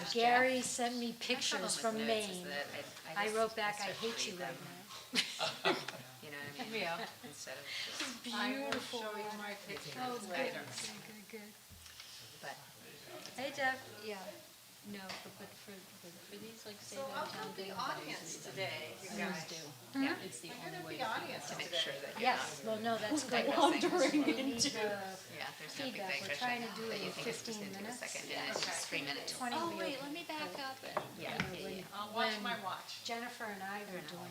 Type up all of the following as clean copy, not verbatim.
is Gary sent me My pictures problem from with notes is Maine. that I just- wrote back, I start to hate you read right them, now. You know what I mean? Yeah. Instead of just, Beautiful. I will show you my pictures Oh, good, later. good, good. but, Hey, Jeff. Yeah, no, but for these, like, say, So I'll downtown tell the things, audience today, you I always guys. do. yeah, It's the I'm only gonna way be to audience to make today. sure that you're Yes, not, well, no, that's good. Digressing. We need the yeah, there's no big feedback. We're digression. trying to do That it you in think it's just 15 gonna take a minutes. second, and it's just 3 minutes. 20 Oh, will be wait, okay. let me back up. Yeah, yeah, yeah. I'll watch When my watch. Jennifer and I were doing,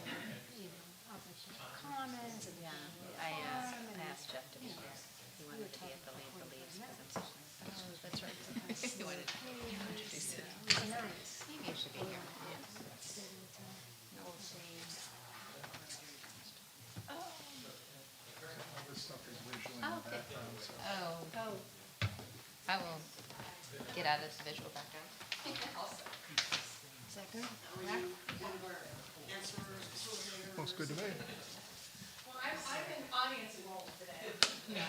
public comments and. Yeah, I asked Jeff to be here. He wanted to be at the Leave the Leaves, because I'm such a. Oh, that's right. He wanted to introduce it. It was nice. Maybe you should be here. Oh, okay. Oh, Oh, I will get out of this visual background. is that good? Yeah? Looks good to me. Well, I'm in audience role today. You get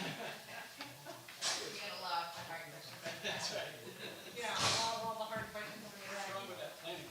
a lot of hard questions. Yeah, all the hard questions are ready.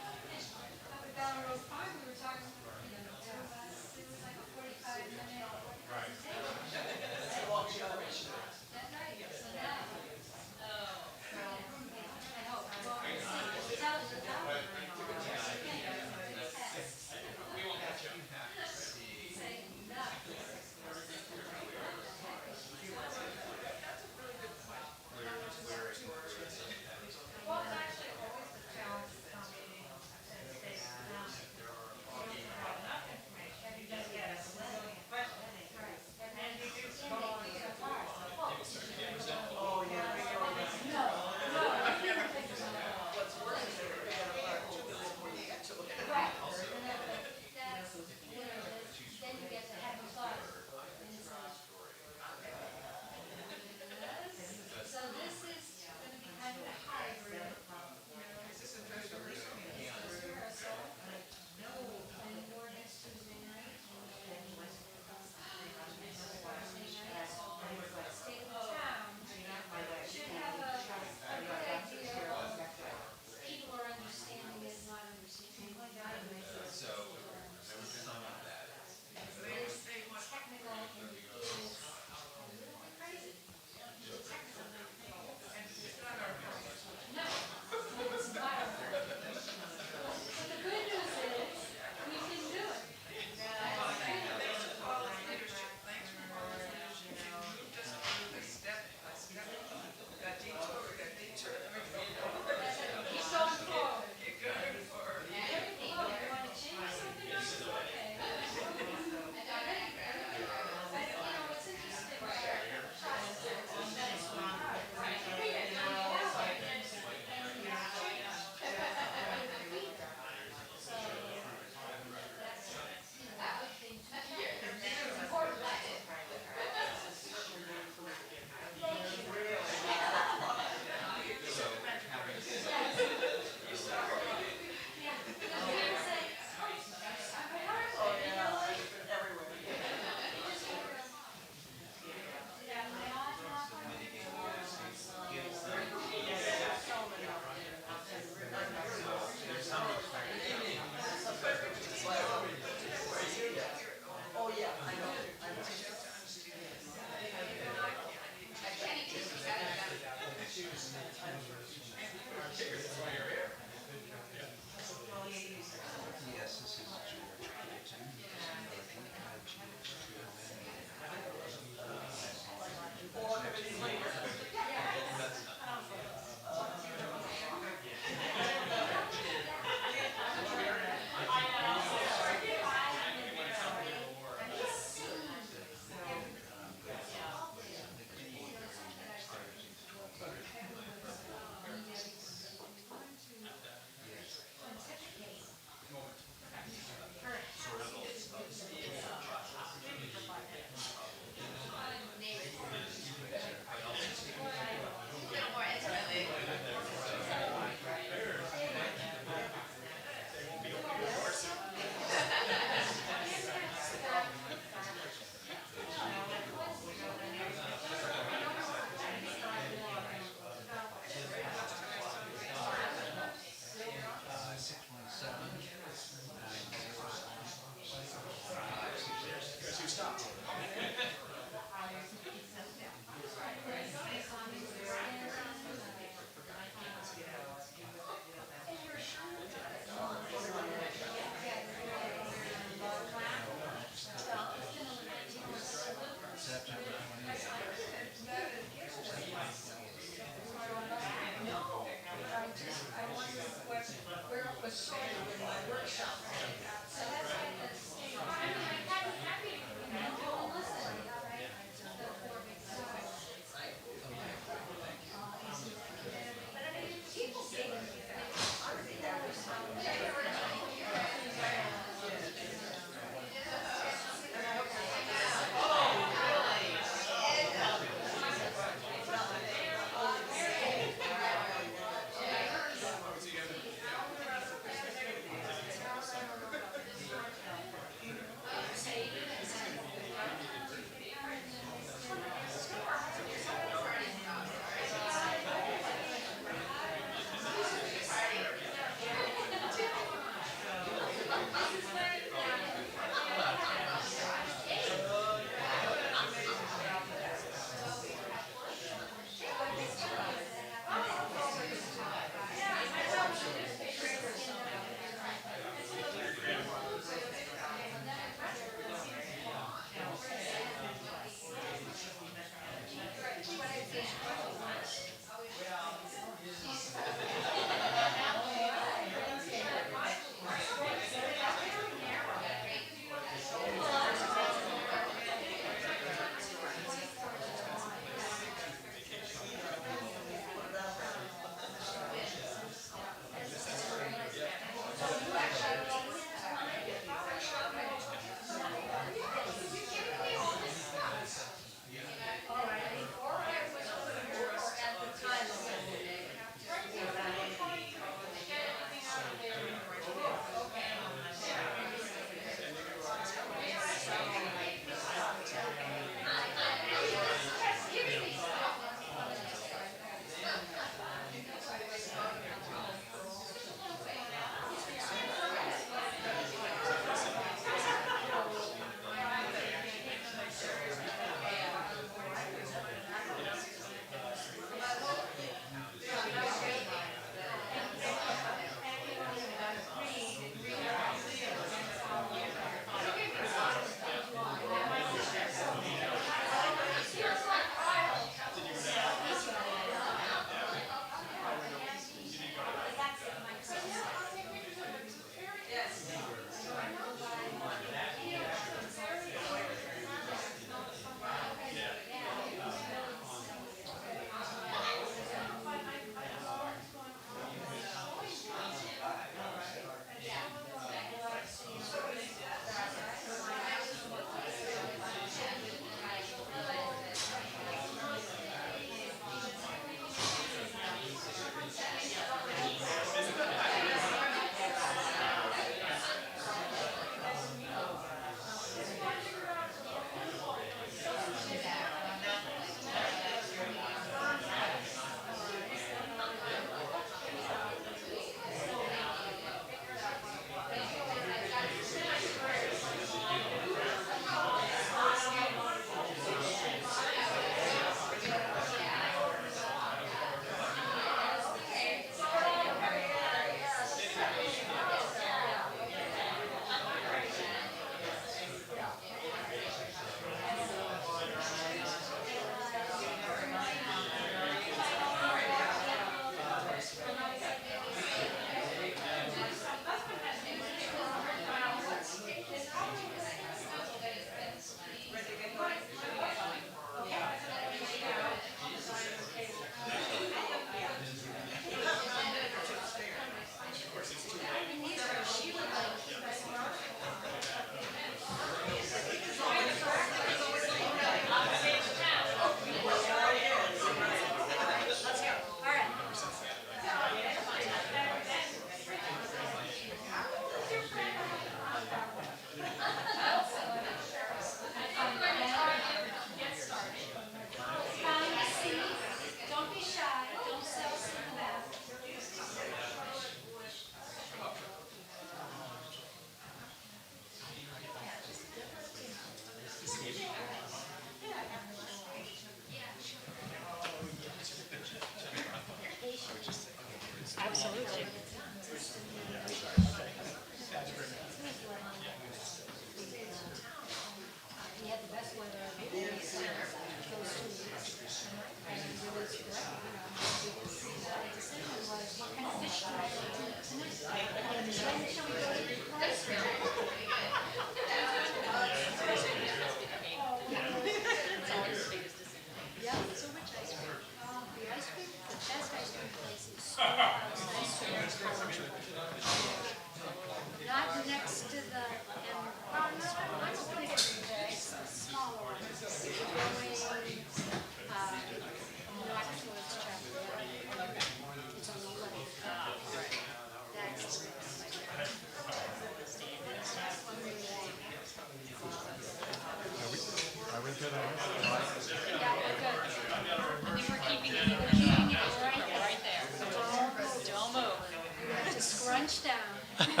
Do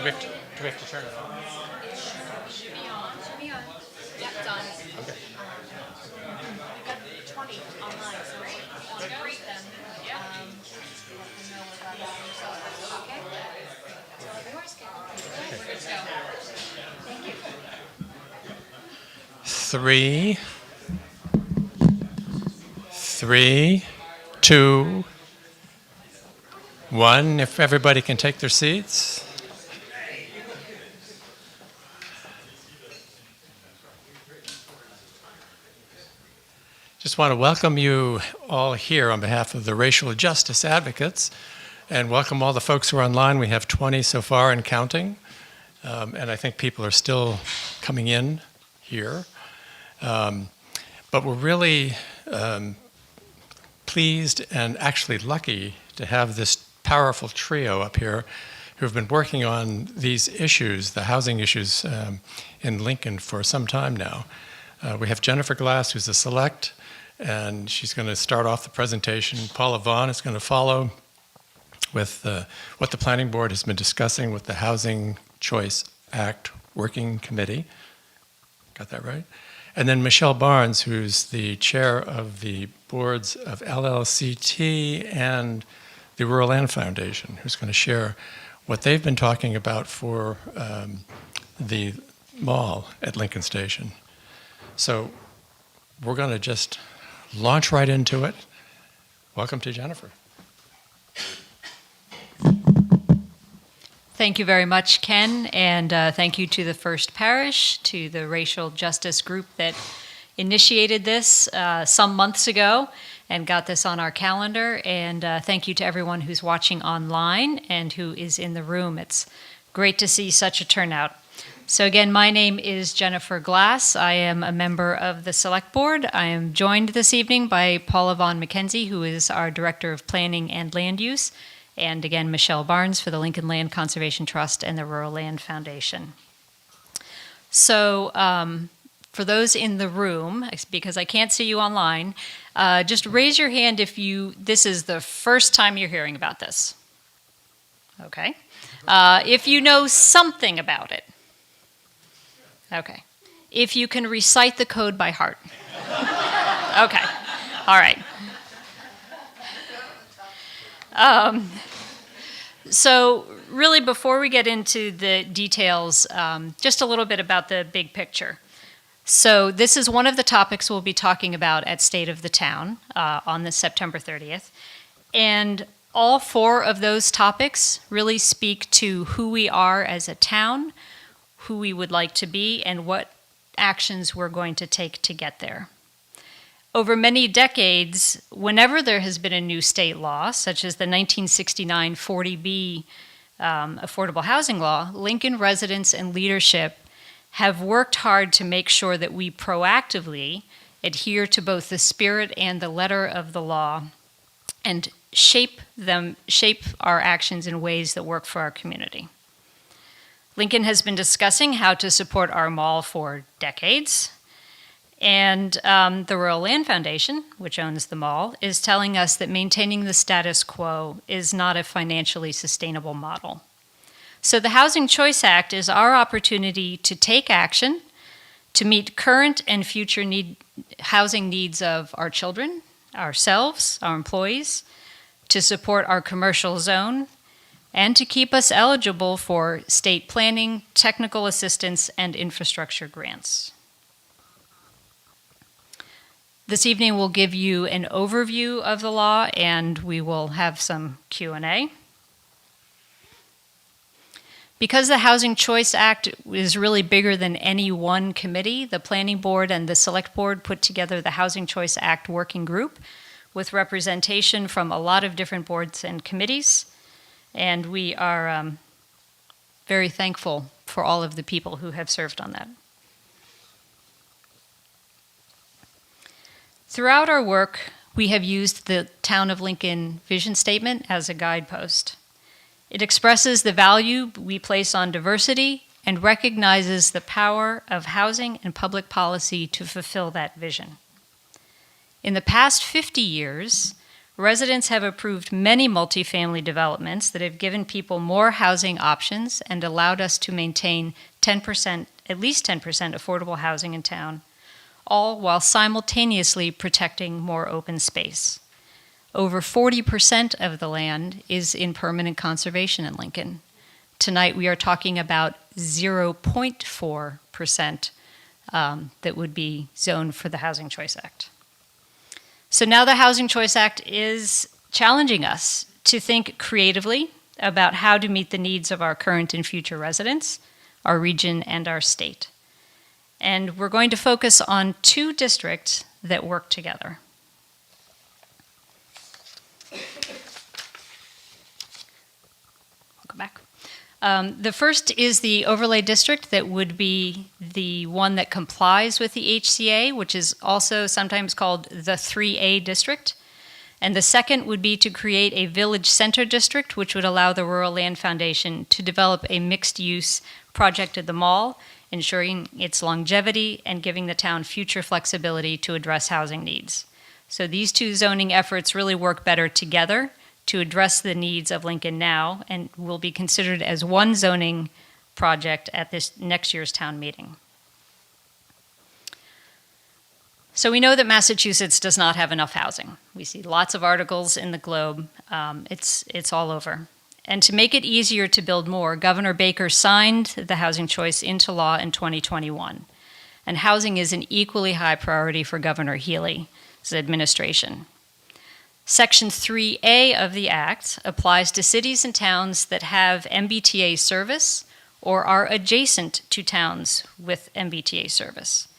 we have to turn it on? Should be on. Yep, it's on. Okay. We've got 20 online, so we'll greet them. Yeah. Let them know about that. Okay? Yours, We're good to go. Thank you. 3, 2, 1. If everybody can take their seats. Just want to welcome you all here on behalf of the Racial Justice Advocates, and welcome all the folks who are online. We have 20 so far and counting, and I think people are still coming in here. But we're really pleased and actually lucky to have this powerful trio up here who've been working on these issues, the housing issues in Lincoln for some time now. We have Jennifer Glass, who's a select, and she's going to start off the presentation. Paula Vaughn is going to follow with what the Planning Board has been discussing with the Housing Choice Act Working Committee. Got that right? And then Michelle Barnes, who's the chair of the boards of LLCT and the Rural Land Foundation, who's going to share what they've been talking about for the mall at Lincoln Station. So we're going to just launch right into it. Welcome to Jennifer. Thank you very much, Ken, and thank you to the First Parish, to the racial justice group that initiated this some months ago and got this on our calendar, and thank you to everyone who's watching online and who is in the room. It's great to see such a turnout. So again, my name is Jennifer Glass. I am a member of the Select Board. I am joined this evening by Paula Vaughn McKenzie, who is our Director of Planning and Land Use, and again, Michelle Barnes for the Lincoln Land Conservation Trust and the Rural Land Foundation. So for those in the room, because I can't see you online, just raise your hand if this is the first time you're hearing about this. Okay. If you know something about it. Okay. If you can recite the code by heart. Okay. All right. So really, before we get into the details, just a little bit about the big picture. So this is one of the topics we'll be talking about at State of the Town on the September 30th. And all 4 of those topics really speak to who we are as a town, who we would like to be, and what actions we're going to take to get there. Over many decades, whenever there has been a new state law, such as the 1969 40B Affordable Housing Law, Lincoln residents and leadership have worked hard to make sure that we proactively adhere to both the spirit and the letter of the law and shape our actions in ways that work for our community. Lincoln has been discussing how to support our mall for decades, and the Rural Land Foundation, which owns the mall, is telling us that maintaining the status quo is not a financially sustainable model. So the Housing Choice Act is our opportunity to take action to meet current and future housing needs of our children, ourselves, our employees, to support our commercial zone, and to keep us eligible for state planning, technical assistance, and infrastructure grants. This evening we'll give you an overview of the law, and we will have some Q&A. Because the Housing Choice Act is really bigger than any one committee, the Planning Board and the Select Board put together the Housing Choice Act Working Group with representation from a lot of different boards and committees. And we are very thankful for all of the people who have served on that. Throughout our work, we have used the Town of Lincoln vision statement as a guidepost. It expresses the value we place on diversity and recognizes the power of housing and public policy to fulfill that vision. In the past 50 years, residents have approved many multifamily developments that have given people more housing options and allowed us to maintain 10%, at least 10% affordable housing in town, all while simultaneously protecting more open space. Over 40% of the land is in permanent conservation in Lincoln. Tonight we are talking about 0.4% that would be zoned for the Housing Choice Act. So now the Housing Choice Act is challenging us to think creatively about how to meet the needs of our current and future residents, our region, and our state. And we're going to focus on 2 districts that work together. I'll go back. The first is the overlay district that would be the one that complies with the HCA, which is also sometimes called the 3A district. And the second would be to create a village center district, which would allow the Rural Land Foundation to develop a mixed-use project at the mall, ensuring its longevity and giving the town future flexibility to address housing needs. So these 2 zoning efforts really work better together to address the needs of Lincoln now and will be considered as one zoning project at this next year's town meeting. So we know that Massachusetts does not have enough housing. We see lots of articles in the Globe. It's all over. And to make it easier to build more, Governor Baker signed the Housing Choice into law in 2021. And housing is an equally high priority for Governor Healey's administration. Section 3A of the Act applies to cities and towns that have MBTA service or are adjacent to towns with MBTA service.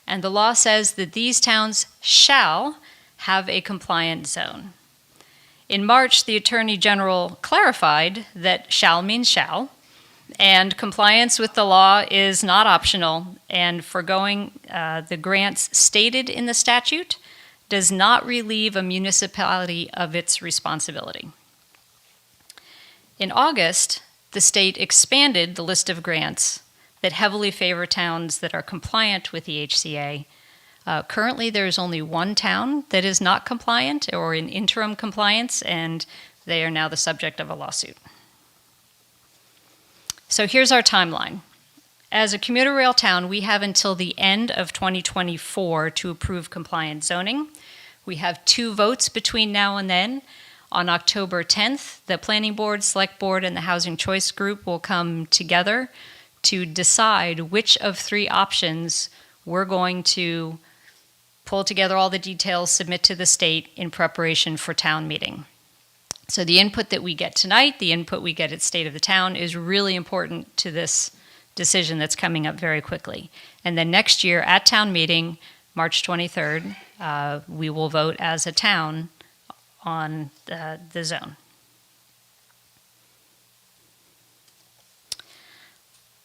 And the law says that these towns shall have a compliant zone. In March, the Attorney General clarified that shall means shall, and compliance with the law is not optional, and foregoing the grants stated in the statute does not relieve a municipality of its responsibility. In August, the state expanded the list of grants that heavily favor towns that are compliant with the HCA. Currently, there is only 1 town that is not compliant or in interim compliance, and they are now the subject of a lawsuit. So here's our timeline. As a commuter rail town, we have until the end of 2024 to approve compliant zoning. We have 2 votes between now and then. On October 10th, the Planning Board, Select Board, and the Housing Choice Group will come together to decide which of 3 options we're going to pull together all the details, submit to the state in preparation for town meeting. So the input that we get tonight, the input we get at State of the Town is really important to this decision that's coming up very quickly. And then next year at town meeting, March 23rd, we will vote as a town on the zone.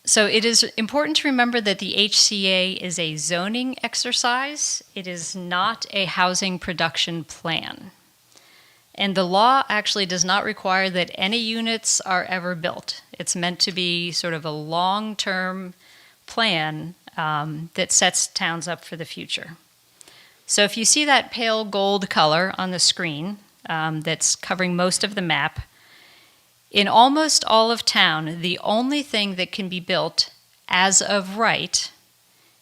So it is important to remember that the HCA is a zoning exercise. It is not a housing production plan. And the law actually does not require that any units are ever built. It's meant to be sort of a long-term plan that sets towns up for the future. So if you see that pale gold color on the screen that's covering most of the map, in almost all of town, the only thing that can be built as of right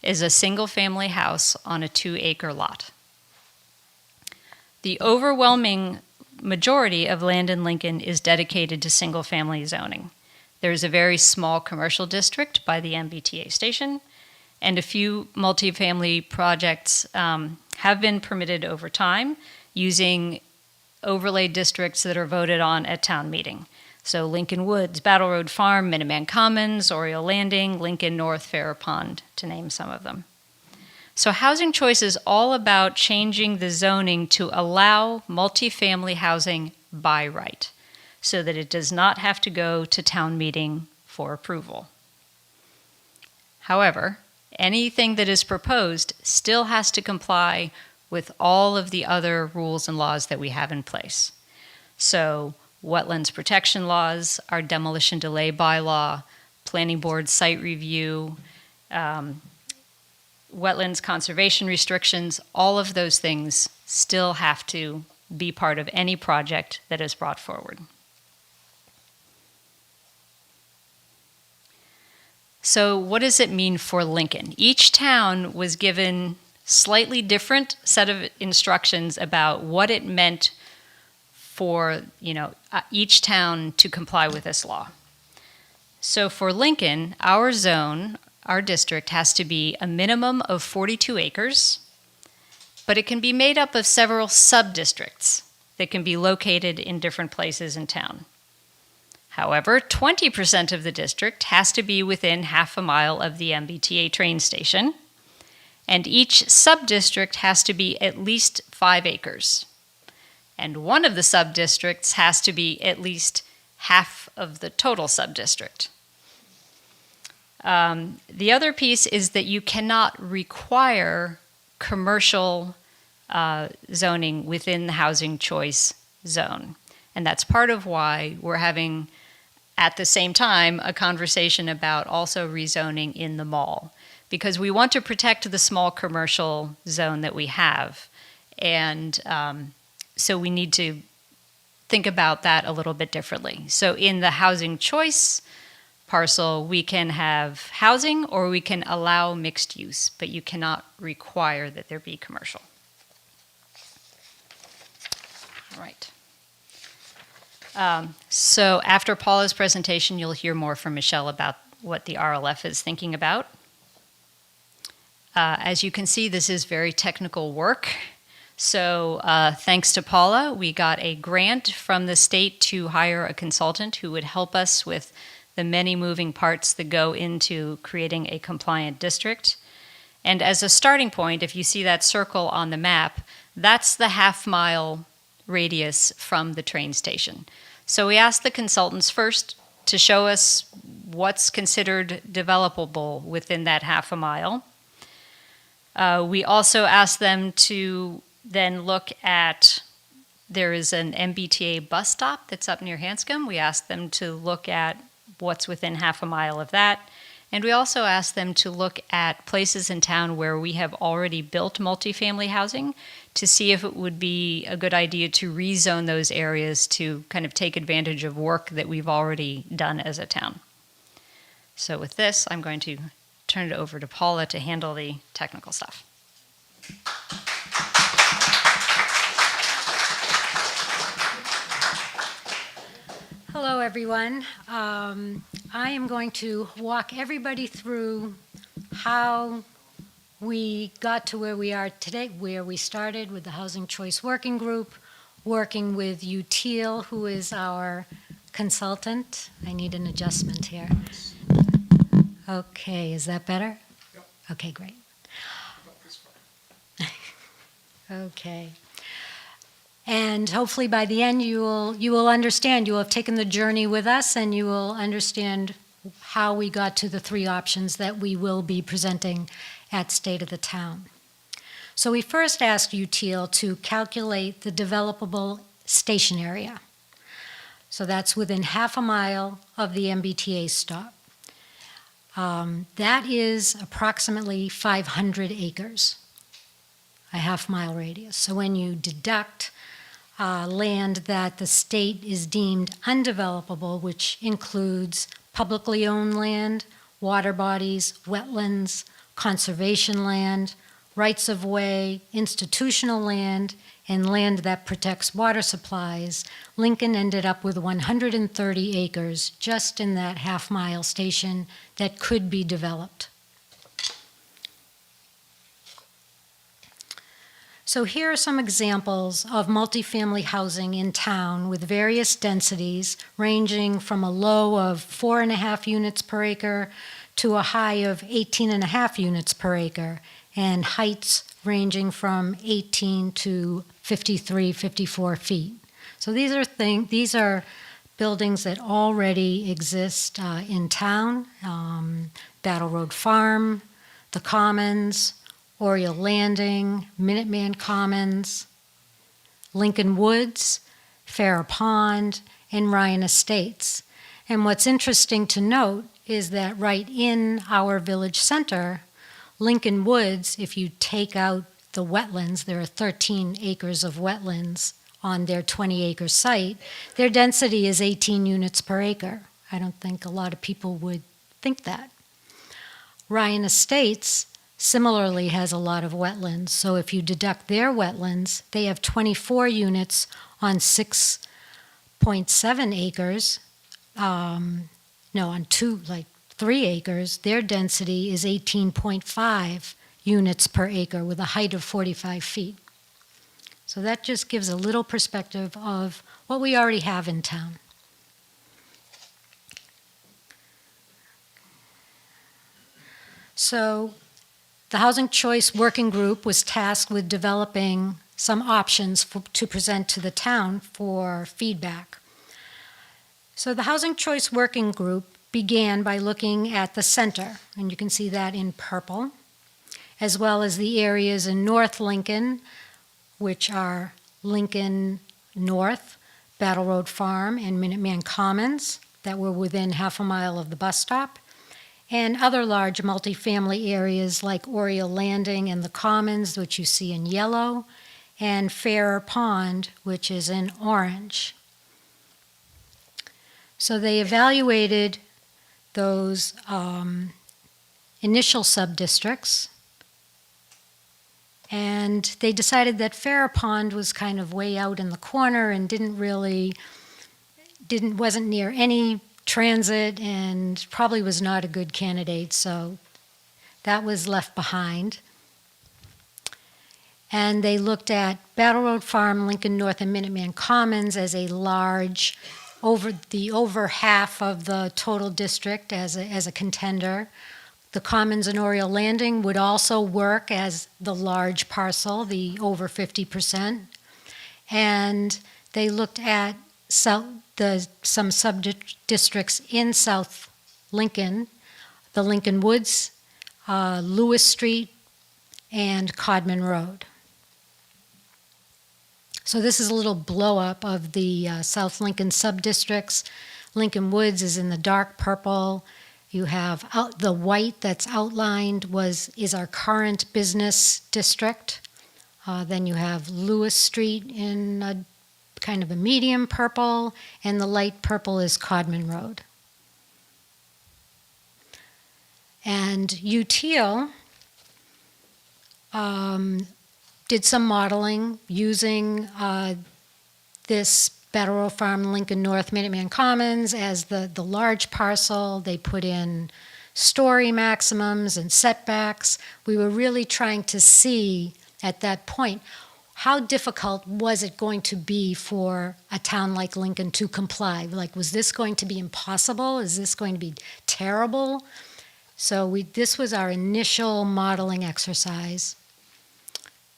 is a single-family house on a 2-acre lot. The overwhelming majority of land in Lincoln is dedicated to single-family zoning. There's a very small commercial district by the MBTA station, and a few multifamily projects have been permitted over time using overlay districts that are voted on at town meeting. So Lincoln Woods, Battle Road Farm, Minuteman Commons, Oriole Landing, Lincoln North, Fair Pond, to name some of them. So Housing Choice is all about changing the zoning to allow multifamily housing by right, so that it does not have to go to town meeting for approval. However, anything that is proposed still has to comply with all of the other rules and laws that we have in place. So wetlands protection laws, our demolition delay bylaw, planning board site review, wetlands conservation restrictions, all of those things still have to be part of any project that is brought forward. So what does it mean for Lincoln? Each town was given slightly different set of instructions about what it meant for, each town to comply with this law. So for Lincoln, our zone, our district has to be a minimum of 42 acres, but it can be made up of several sub-districts that can be located in different places in town. However, 20% of the district has to be within half a mile of the MBTA train station, and each sub-district has to be at least 5 acres. And one of the sub-districts has to be at least half of the total sub-district. The other piece is that you cannot require commercial zoning within the housing choice zone. And that's part of why we're having, at the same time, a conversation about also rezoning in the mall. Because we want to protect the small commercial zone that we have. And so we need to think about that a little bit differently. So in the housing choice parcel, we can have housing or we can allow mixed use, but you cannot require that there be commercial. All right. So after Paula's presentation, you'll hear more from Michelle about what the RLF is thinking about. As you can see, this is very technical work. So thanks to Paula, we got a grant from the state to hire a consultant who would help us with the many moving parts that go into creating a compliant district. And as a starting point, if you see that circle on the map, that's the half-mile radius from the train station. So we asked the consultants first to show us what's considered developable within that half a mile. We also asked them to then look at, there is an MBTA bus stop that's up near Hanscom. We asked them to look at what's within half a mile of that. And we also asked them to look at places in town where we have already built multifamily housing to see if it would be a good idea to rezone those areas to kind of take advantage of work that we've already done as a town. So with this, I'm going to turn it over to Paula to handle the technical stuff. Hello, everyone. I am going to walk everybody through how we got to where we are today, where we started with the Housing Choice Working Group, working with UTEAL, who is our consultant. I need an adjustment here. Okay, is that better? Yep. Okay, great. Okay. And hopefully by the end you will understand, you will have taken the journey with us and you will understand how we got to the 3 options that we will be presenting at State of the Town. So we first asked UTEAL to calculate the developable station area. So that's within half a mile of the MBTA stop. That is approximately 500 acres, a half-mile radius. So when you deduct land that the state is deemed undevelopable, which includes publicly owned land, water bodies, wetlands, conservation land, rights-of-way, institutional land, and land that protects water supplies, Lincoln ended up with 130 acres just in that half-mile station that could be developed. So here are some examples of multifamily housing in town with various densities ranging from a low of 4.5 units per acre to a high of 18.5 units per acre, and heights ranging from 18 to 53, 54 feet. So these are buildings that already exist in town. Battle Road Farm, the Commons, Oriole Landing, Minuteman Commons, Lincoln Woods, Farrah Pond, and Ryan Estates. And what's interesting to note is that right in our village center, Lincoln Woods, if you take out the wetlands, there are 13 acres of wetlands on their 20-acre site, their density is 18 units per acre. I don't think a lot of people would think that. Ryan Estates similarly has a lot of wetlands, so if you deduct their wetlands, they have 24 units on 6.7 acres. On 3 acres, their density is 18.5 units per acre with a height of 45 feet. So that just gives a little perspective of what we already have in town. So the Housing Choice Working Group was tasked with developing some options to present to the town for feedback. So the Housing Choice Working Group began by looking at the center, and you can see that in purple, as well as the areas in North Lincoln, which are Lincoln North, Battle Road Farm, and Minuteman Commons that were within half a mile of the bus stop, and other large multifamily areas like Oriole Landing and the Commons, which you see in yellow, and Fair Pond, which is in orange. So they evaluated those initial sub-districts, and they decided that Fair Pond was kind of way out in the corner and wasn't near any transit and probably was not a good candidate, so that was left behind. And they looked at Battle Road Farm, Lincoln North, and Minuteman Commons as a large, over half of the total district as a contender. The Commons and Oriole Landing would also work as the large parcel, the over 50%. And they looked at some sub-districts in South Lincoln, the Lincoln Woods, Lewis Street, and Codman Road. So this is a little blow-up of the South Lincoln sub-districts. Lincoln Woods is in the dark purple. You have the white that's outlined is our current business district. Then you have Lewis Street in a kind of a medium purple, and the light purple is Codman Road. And UTEAL did some modeling using this Battle Road Farm, Lincoln North, Minuteman Commons as the large parcel. They put in story maximums and setbacks. We were really trying to see at that point, how difficult was it going to be for a town like Lincoln to comply? Like, was this going to be impossible? Is this going to be terrible? So this was our initial modeling exercise.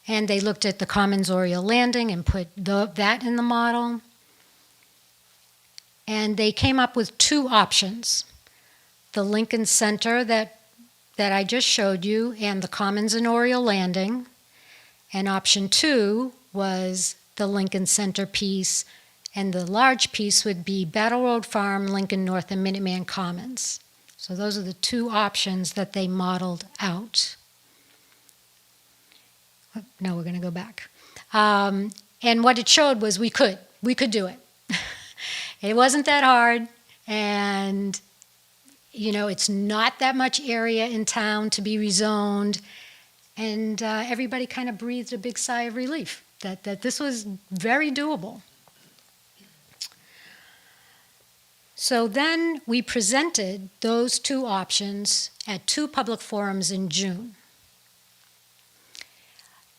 And they looked at the Commons Oriole Landing and put that in the model. And they came up with two options. The Lincoln Center that I just showed you, and the Commons and Oriole Landing. And option 2 was the Lincoln Center piece, and the large piece would be Battle Road Farm, Lincoln North, and Minuteman Commons. So those are the two options that they modeled out. No, we're going to go back. And what it showed was we could do it. It wasn't that hard, and it's not that much area in town to be rezoned. And everybody kind of breathed a big sigh of relief that this was very doable. So then we presented those two options at 2 public forums in June.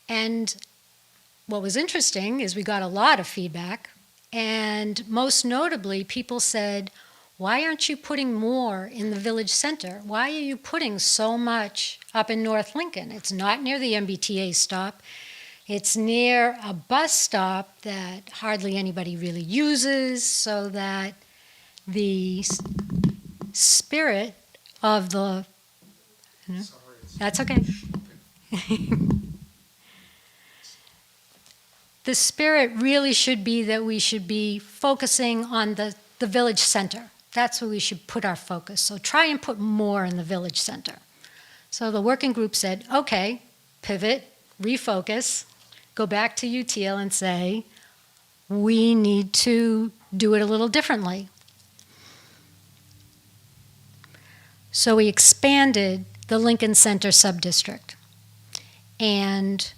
And what was interesting is we got a lot of feedback, and most notably, people said, why aren't you putting more in the village center? Why are you putting so much up in North Lincoln? It's not near the MBTA stop. It's near a bus stop that hardly anybody really uses, so that the spirit of the... That's okay. The spirit really should be that we should be focusing on the village center. That's where we should put our focus. So try and put more in the village center. So the working group said, okay, pivot, refocus, go back to UTEAL and say, we need to do it a little differently. So we expanded the Lincoln Center subdistrict. And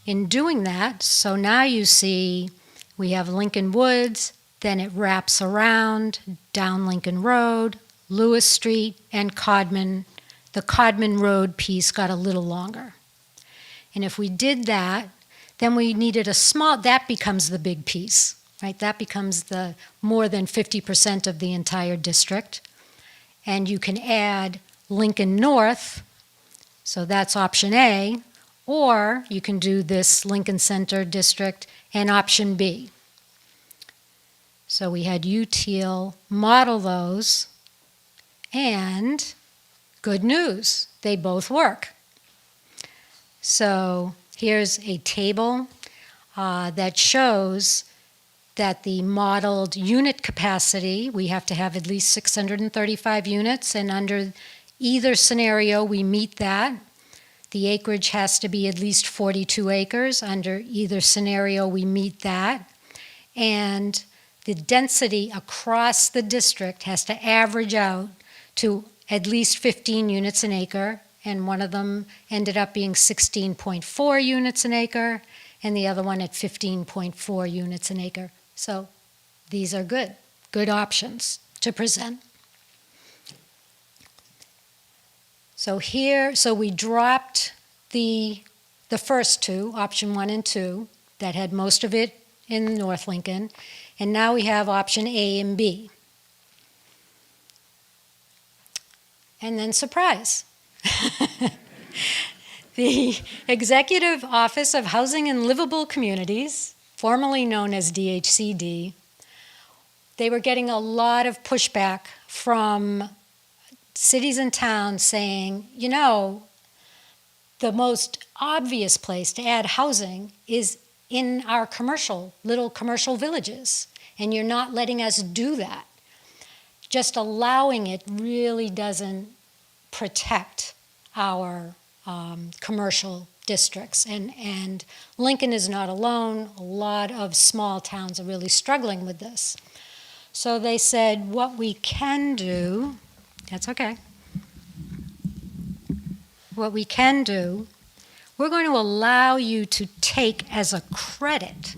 in doing that, so now you see we have Lincoln Woods, then it wraps around down Lincoln Road, Lewis Street, and Codman. The Codman Road piece got a little longer. And if we did that, then we needed a small, that becomes the big piece, right? That becomes the more than 50% of the entire district. And you can add Lincoln North, so that's option A, or you can do this Lincoln Center district and option B. So we had UTEAL model those, and good news, they both work. So here's a table that shows that the modeled unit capacity, we have to have at least 635 units, and under either scenario, we meet that. The acreage has to be at least 42 acres. Under either scenario, we meet that. And the density across the district has to average out to at least 15 units an acre, and one of them ended up being 16.4 units an acre, and the other one at 15.4 units an acre. So these are good options to present. So we dropped the first two, option 1 and 2, that had most of it in North Lincoln, and now we have option A and B. And then surprise. The Executive Office of Housing and Livable Communities, formerly known as DHCD, they were getting a lot of pushback from cities and towns saying, you know, the most obvious place to add housing is in our little commercial villages, and you're not letting us do that. Just allowing it really doesn't protect our commercial districts. And Lincoln is not alone. A lot of small towns are really struggling with this. So they said, what we can do, that's okay. What we can do, we're going to allow you to take as a credit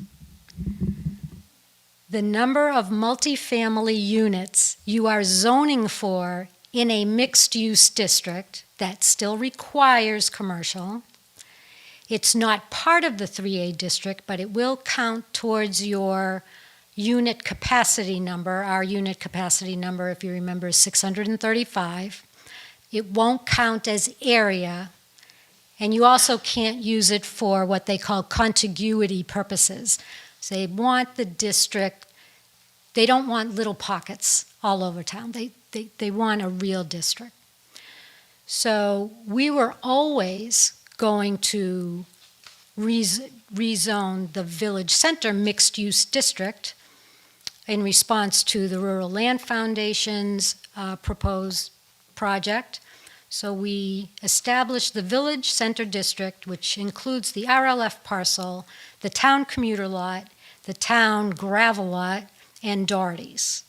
the number of multifamily units you are zoning for in a mixed-use district that still requires commercial. It's not part of the 3A district, but it will count towards your unit capacity number. Our unit capacity number, if you remember, is 635. It won't count as area, and you also can't use it for what they call contiguity purposes. So they want the district, they don't want little pockets all over town. They want a real district. So we were always going to rezone the Village Center mixed-use district in response to the Rural Land Foundation's proposed project. So we established the Village Center District, which includes the RLF parcel, the town commuter lot, the town gravel lot, and Doherty's.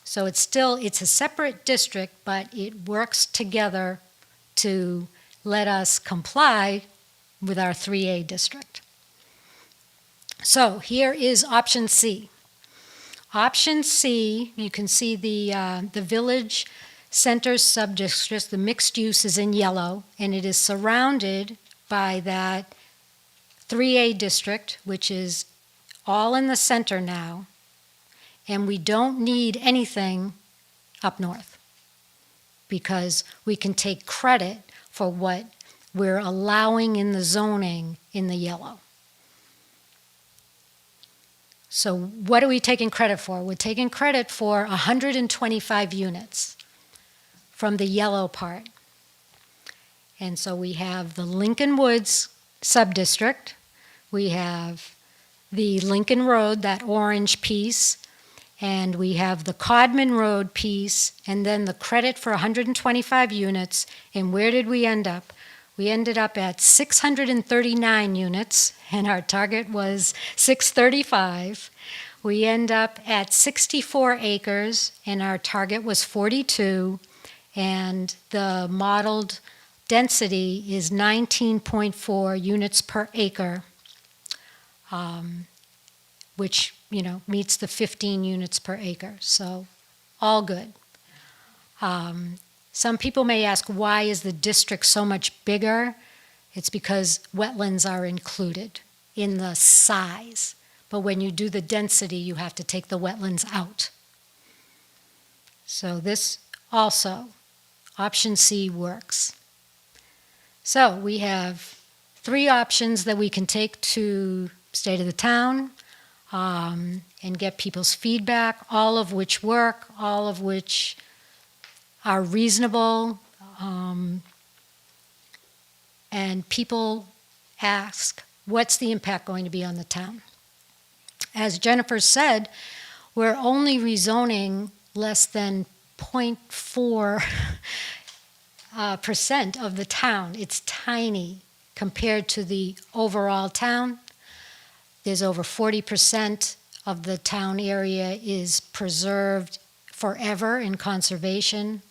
So it's a separate district, but it works together to let us comply with our 3A district. So here is option C. Option C, you can see the Village Center subdistrict, the mixed use is in yellow, and it is surrounded by that 3A district, which is all in the center now, and we don't need anything up north because we can take credit for what we're allowing in the zoning in the yellow. So what are we taking credit for? We're taking credit for 125 units from the yellow part. And so we have the Lincoln Woods subdistrict, we have the Lincoln Road, that orange piece, and we have the Codman Road piece, and then the credit for 125 units. And where did we end up? We ended up at 639 units, and our target was 635. We end up at 64 acres, and our target was 42, and the modeled density is 19.4 units per acre, which, meets the 15 units per acre. So all good. Some people may ask, why is the district so much bigger? It's because wetlands are included in the size. But when you do the density, you have to take the wetlands out. So this also, option C, works. So we have 3 options that we can take to State of the Town and get people's feedback, all of which work, all of which are reasonable. And people ask, what's the impact going to be on the town? As Jennifer said, we're only rezoning less than 0.4 percent of the town. It's tiny compared to the overall town. There's over 40% of the town area is preserved forever in conservation.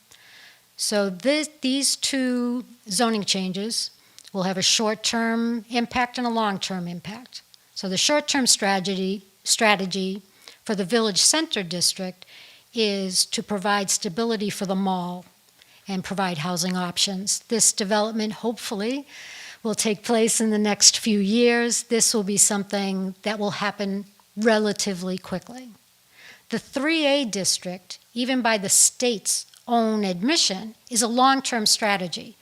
So these 2 zoning changes will have a short-term impact and a long-term impact. So the short-term strategy for the Village Center District is to provide stability for the mall and provide housing options. This development hopefully will take place in the next few years. This will be something that will happen relatively quickly. The 3A district, even by the state's own admission, is a long-term strategy.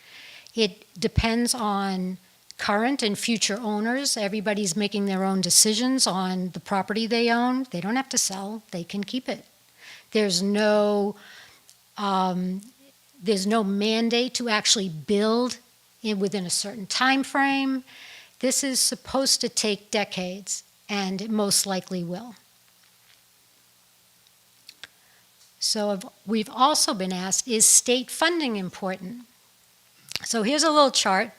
It depends on current and future owners. Everybody's making their own decisions on the property they own. They don't have to sell, they can keep it. There's no mandate to actually build within a certain time frame. This is supposed to take decades, and it most likely will. So we've also been asked, is state funding important? So here's a little chart.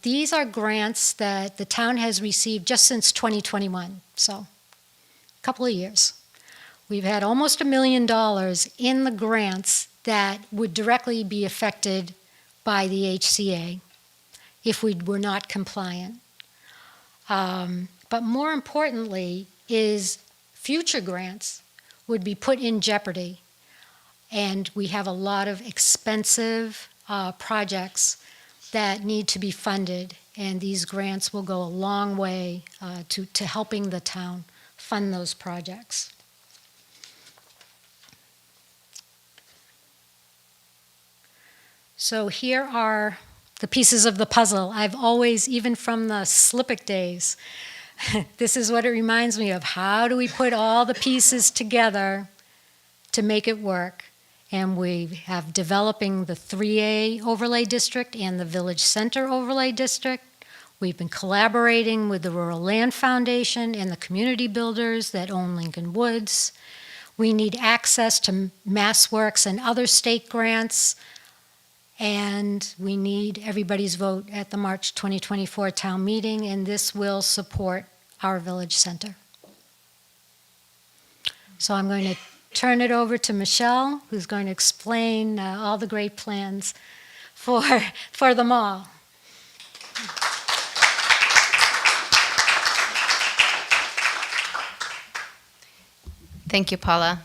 These are grants that the town has received just since 2021, so a couple of years. We've had almost $1 million in the grants that would directly be affected by the HCA if we were not compliant. But more importantly is future grants would be put in jeopardy. And we have a lot of expensive projects that need to be funded, and these grants will go a long way to helping the town fund those projects. So here are the pieces of the puzzle. I've always, even from the Slippick days, this is what it reminds me of. How do we put all the pieces together to make it work? And we have developing the 3A overlay district and the Village Center overlay district. We've been collaborating with the Rural Land Foundation and the community builders that own Lincoln Woods. We need access to MassWorks and other state grants. And we need everybody's vote at the March 2024 town meeting, and this will support our village center. So I'm going to turn it over to Michelle, who's going to explain all the great plans for the mall. Thank you, Paula.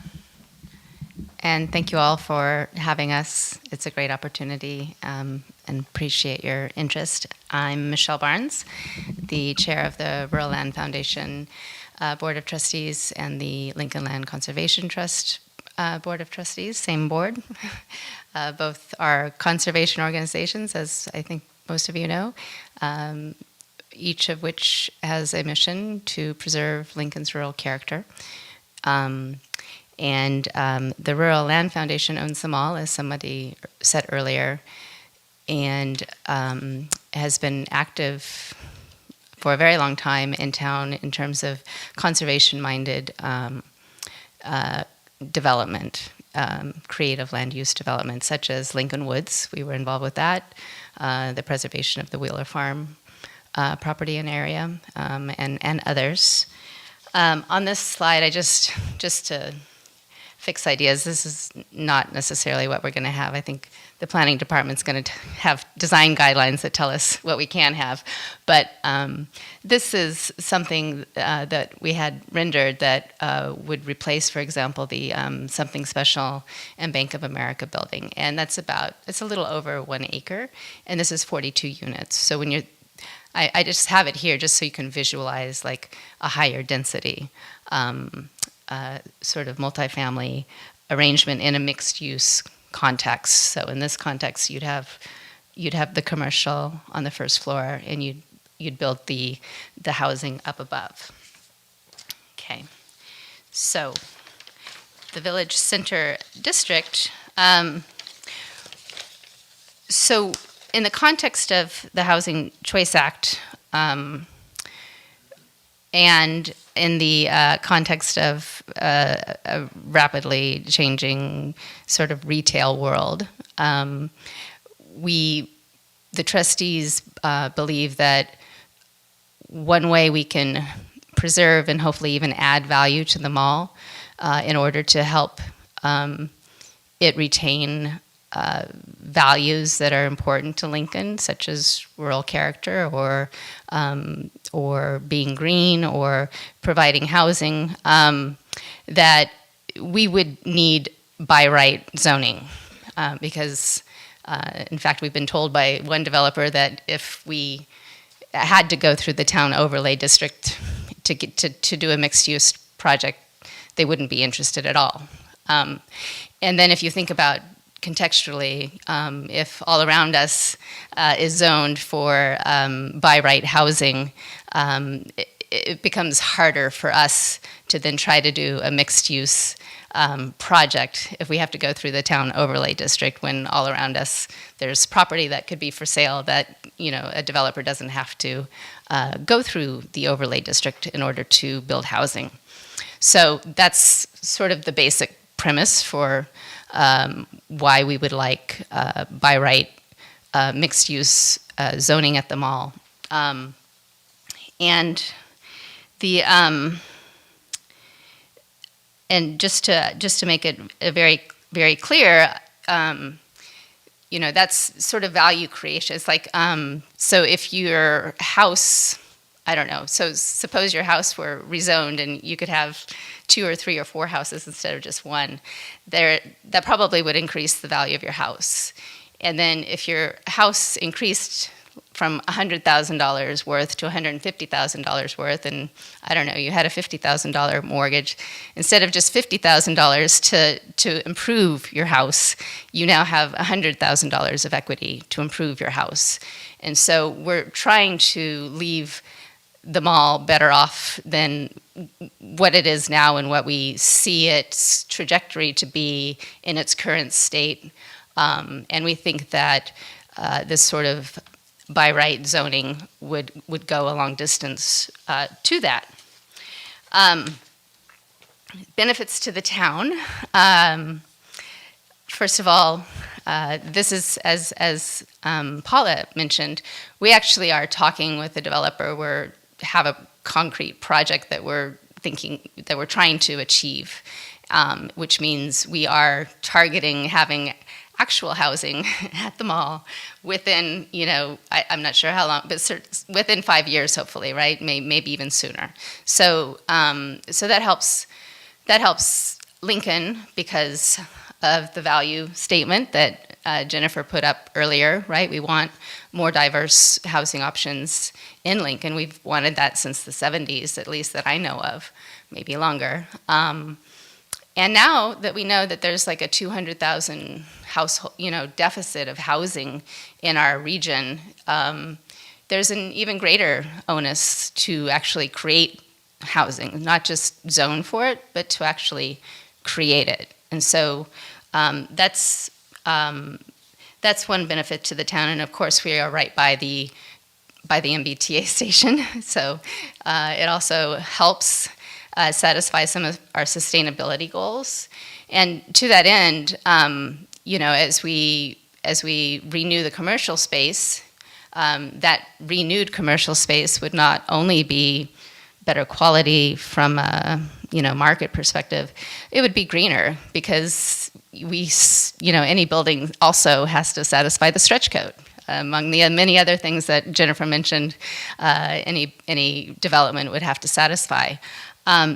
And thank you all for having us. It's a great opportunity and appreciate your interest. I'm Michelle Barnes, the chair of the Rural Land Foundation Board of Trustees and the Lincoln Land Conservation Trust Board of Trustees, same board. Both are conservation organizations, as I think most of you know, each of which has a mission to preserve Lincoln's rural character. And the Rural Land Foundation owns them all, as somebody said earlier, and has been active for a very long time in town in terms of conservation-minded development. creative land use development, such as Lincoln Woods. We were involved with that, the preservation of the Wheeler Farm property and area, and others. On this slide, I just to fix ideas, this is not necessarily what we're going to have. I think the planning department's going to have design guidelines that tell us what we can have. But this is something that we had rendered that would replace, for example, the Something Special and Bank of America building. And it's a little over 1 acre, and this is 42 units. So when I just have it here just so you can visualize like a higher density sort of multifamily arrangement in a mixed use context. So in this context, you'd have the commercial on the first floor, and you'd build the housing up above. Okay, so the Village Center District. So in the context of the Housing Choice Act, and in the context of a rapidly changing sort of retail world, the trustees believe that one way we can preserve and hopefully even add value to the mall in order to help it retain values that are important to Lincoln, such as rural character or being green or providing housing, that we would need by right zoning. Because, in fact, we've been told by one developer that if we had to go through the town overlay district to do a mixed-use project, they wouldn't be interested at all. And then if you think about contextually, if all around us is zoned for by right housing, it becomes harder for us to then try to do a mixed use project if we have to go through the town overlay district when all around us there's property that could be for sale that a developer doesn't have to go through the overlay district in order to build housing. So that's sort of the basic premise for why we would like by right mixed use zoning at the mall. And the and just to make it very very clear, that's sort of value creation. It's like so if your house, I don't know, so suppose your house were rezoned and you could have 2 or 3 or 4 houses instead of just one, that probably would increase the value of your house. And then if your house increased from $100,000 worth to $150,000 worth, and I don't know, you had a $50,000 mortgage, instead of just $50,000 to improve your house, you now have $100,000 of equity to improve your house. And so we're trying to leave the mall better off than what it is now and what we see its trajectory to be in its current state. And we think that this sort of by right zoning would go a long distance to that. Benefits to the town. First of all, this is, as Paula mentioned, we actually are talking with the developer. We have a concrete project that we're trying to achieve, which means we are targeting having actual housing at the mall within, I'm not sure how long, but within 5 years, hopefully, right? Maybe even sooner. So that helps Lincoln because of the value statement that Jennifer put up earlier, right? We want more diverse housing options in Lincoln. We've wanted that since the 70s, at least that I know of, maybe longer. And now that we know that there's like a 200,000 household, deficit of housing in our region, there's an even greater onus to actually create housing, not just zone for it, but to actually create it. And so that's one benefit to the town. And of course, we are right by the MBTA station, so it also helps. satisfy some of our sustainability goals. And to that end, as we renew the commercial space, that renewed commercial space would not only be better quality from a market perspective, it would be greener because any building also has to satisfy the stretch code. Among the many other things that Jennifer mentioned, any development would have to satisfy.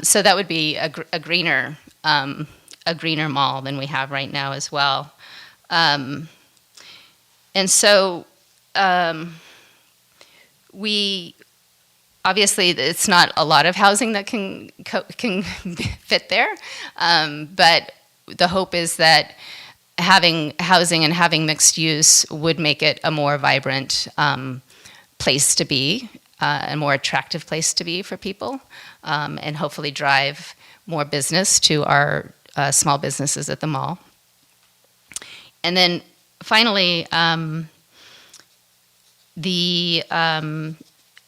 So that would be a greener mall than we have right now as well. And so we obviously it's not a lot of housing that can fit there, but the hope is that having housing and having mixed use would make it a more vibrant place to be, a more attractive place to be for people, and hopefully drive more business to our small businesses at the mall. And then finally,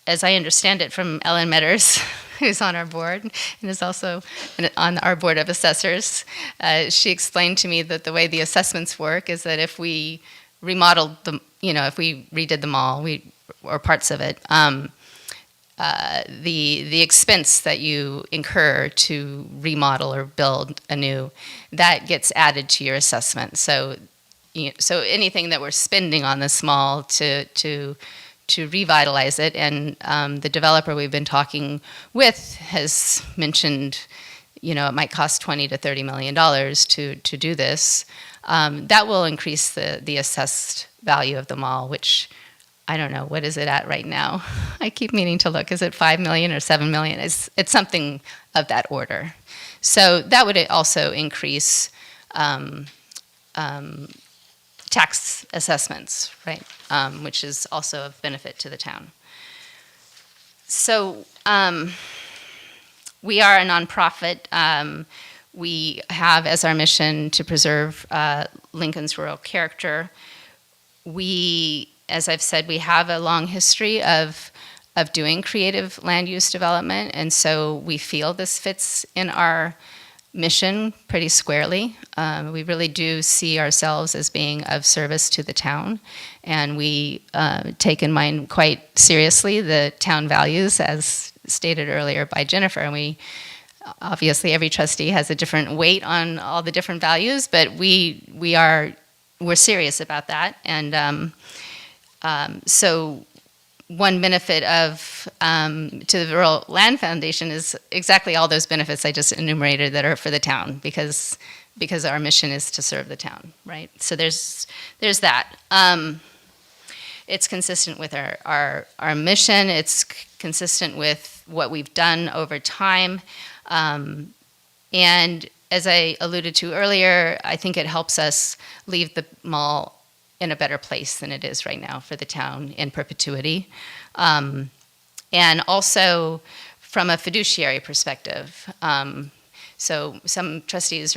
as I understand it from Ellen Metters, who's on our board and is also on our board of assessors, she explained to me that the way the assessments work is that if we remodeled if we redid the mall, or parts of it, the expense that you incur to remodel or build anew, that gets added to your assessment. So anything that we're spending on this mall to revitalize it, and the developer we've been talking with has mentioned, it might cost $20 to $30 million to do this. That will increase the assessed value of the mall, which I don't know, what is it at right now? I keep meaning to look. Is it $5 million or $7 million? It's something of that order. So that would also increase tax assessments, right? Which is also of benefit to the town. So we are a nonprofit. We have as our mission to preserve Lincoln's rural character. We, as I've said, we have a long history of doing creative land use development, and so we feel this fits in our mission pretty squarely. We really do see ourselves as being of service to the town, and we take in mind quite seriously the town values, as stated earlier by Jennifer. And we obviously, every trustee has a different weight on all the different values, but we're serious about that. And so one benefit of to the Rural Land Foundation is exactly all those benefits I just enumerated that are for the town, because our mission is to serve the town, right? So there's that. It's consistent with our mission. It's consistent with what we've done over time. And as I alluded to earlier, I think it helps us leave the mall in a better place than it is right now for the town in perpetuity. And also from a fiduciary perspective. So some trustees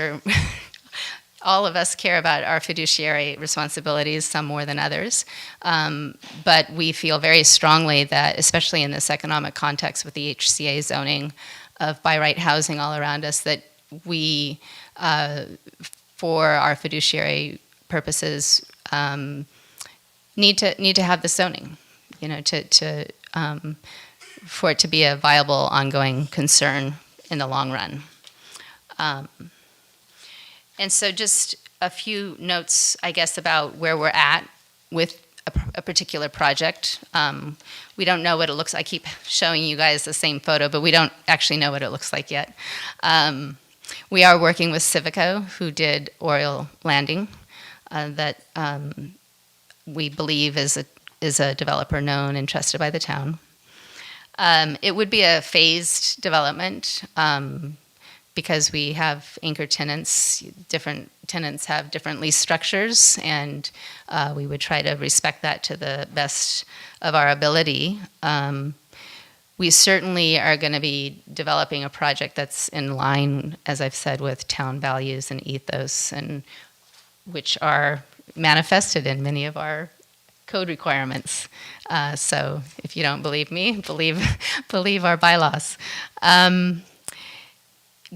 all of us care about our fiduciary responsibilities, some more than others. But we feel very strongly that, especially in this economic context with the HCA zoning of by right housing all around us, that we, for our fiduciary purposes, need to have the zoning, for it to be a viable, ongoing concern in the long run. And so just a few notes, I guess, about where we're at with a particular project. We don't know what it looks like. I keep showing you guys the same photo, but we don't actually know what it looks like yet. We are working with Civico, who did Oriole Landing, that we believe is a developer known and trusted by the town. It would be a phased development because we have anchor tenants. Different tenants have different lease structures, and we would try to respect that to the best of our ability. We certainly are going to be developing a project that's in line, as I've said, with town values and ethos, and which are manifested in many of our code requirements. So if you don't believe me, believe our bylaws.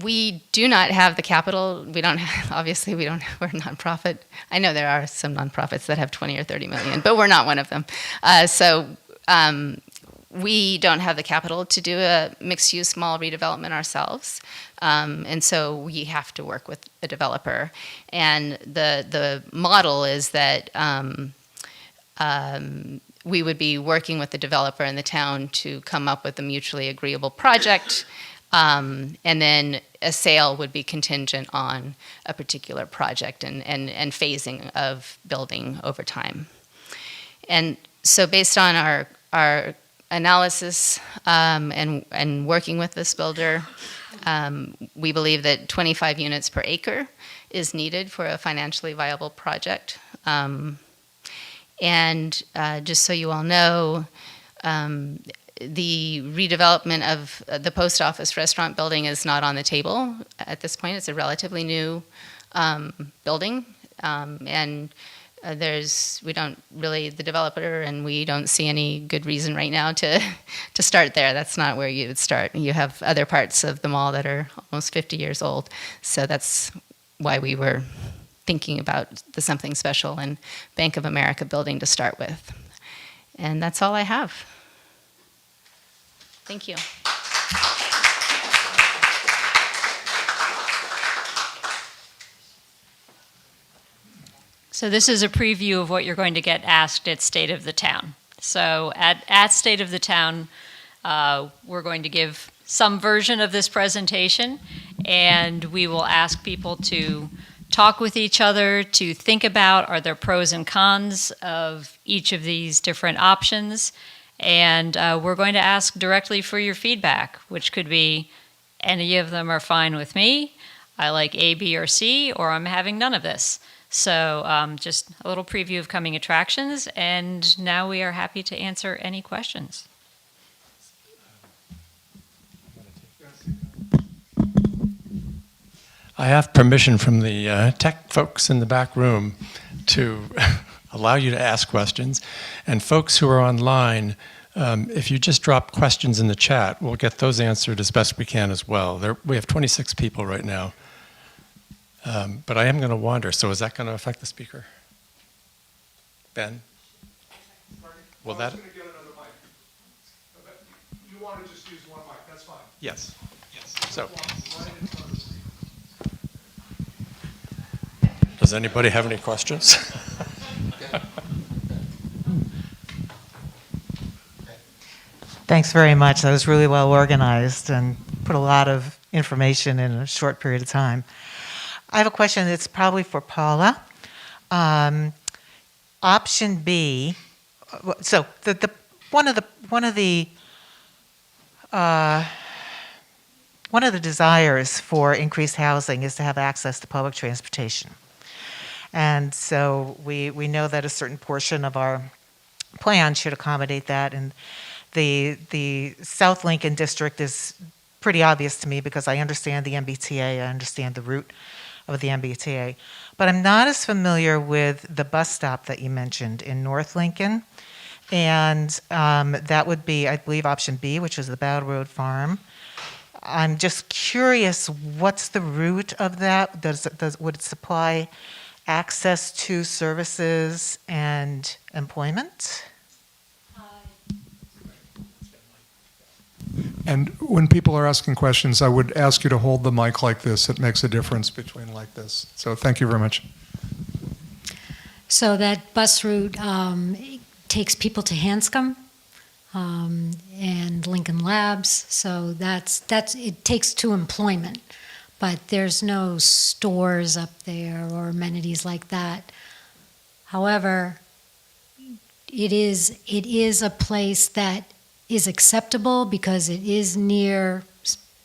We do not have the capital. We don't have, obviously we're a nonprofit. I know there are some nonprofits that have 20 or 30 million, but we're not one of them. We don't have the capital to do a mixed-use mall redevelopment ourselves, and so we have to work with a developer. And the model is that we would be working with the developer and the town to come up with a mutually agreeable project, and then a sale would be contingent on a particular project and phasing of building over time. And so based on our analysis and working with this builder, we believe that 25 units per acre is needed for a financially viable project. And just so you all know, the redevelopment of the post office restaurant building is not on the table at this point. It's a relatively new building, and the developer and we don't see any good reason right now to start there. That's not where you would start. You have other parts of the mall that are almost 50 years old, so that's why we were thinking about the Something Special and Bank of America building to start with. And that's all I have. Thank you. So this is a preview of what you're going to get asked at State of the Town. So at State of the Town, we're going to give some version of this presentation, and we will ask people to talk with each other, to think about, are there pros and cons of each of these different options? And we're going to ask directly for your feedback, which could be any of them are fine with me, I like A, B, or C, or I'm having none of this. So just a little preview of coming attractions, and now we are happy to answer any questions. I have permission from the tech folks in the back room to allow you to ask questions. And folks who are online, if you just drop questions in the chat, we'll get those answered as best we can as well. We have 26 people right now. But I am going to wander, so is that going to affect the speaker? Ben? Will that? I was going to get another mic. You want to just use one mic, that's fine. Yes. So, does anybody have any questions? Thanks very much. That was really well organized and put a lot of information in a short period of time. I have a question that's probably for Paula. Option B. So one of the desires for increased housing is to have access to public transportation, and so we know that a certain portion of our plan should accommodate that. And the South Lincoln district is pretty obvious to me because I understand the MBTA. I understand the route of the MBTA. But I'm not as familiar with the bus stop that you mentioned in North Lincoln. And that would be, I believe, option B, which is the Battle Road Farm. I'm just curious, what's the route of that? Would it supply access to services and employment? And when people are asking questions, I would ask you to hold the mic like this. It makes a difference between like this. So thank you very much. So that bus route takes people to Hanscom and Lincoln Labs. So that's it takes to employment, but there's no stores up there or amenities like that. However, it is a place that is acceptable because it is near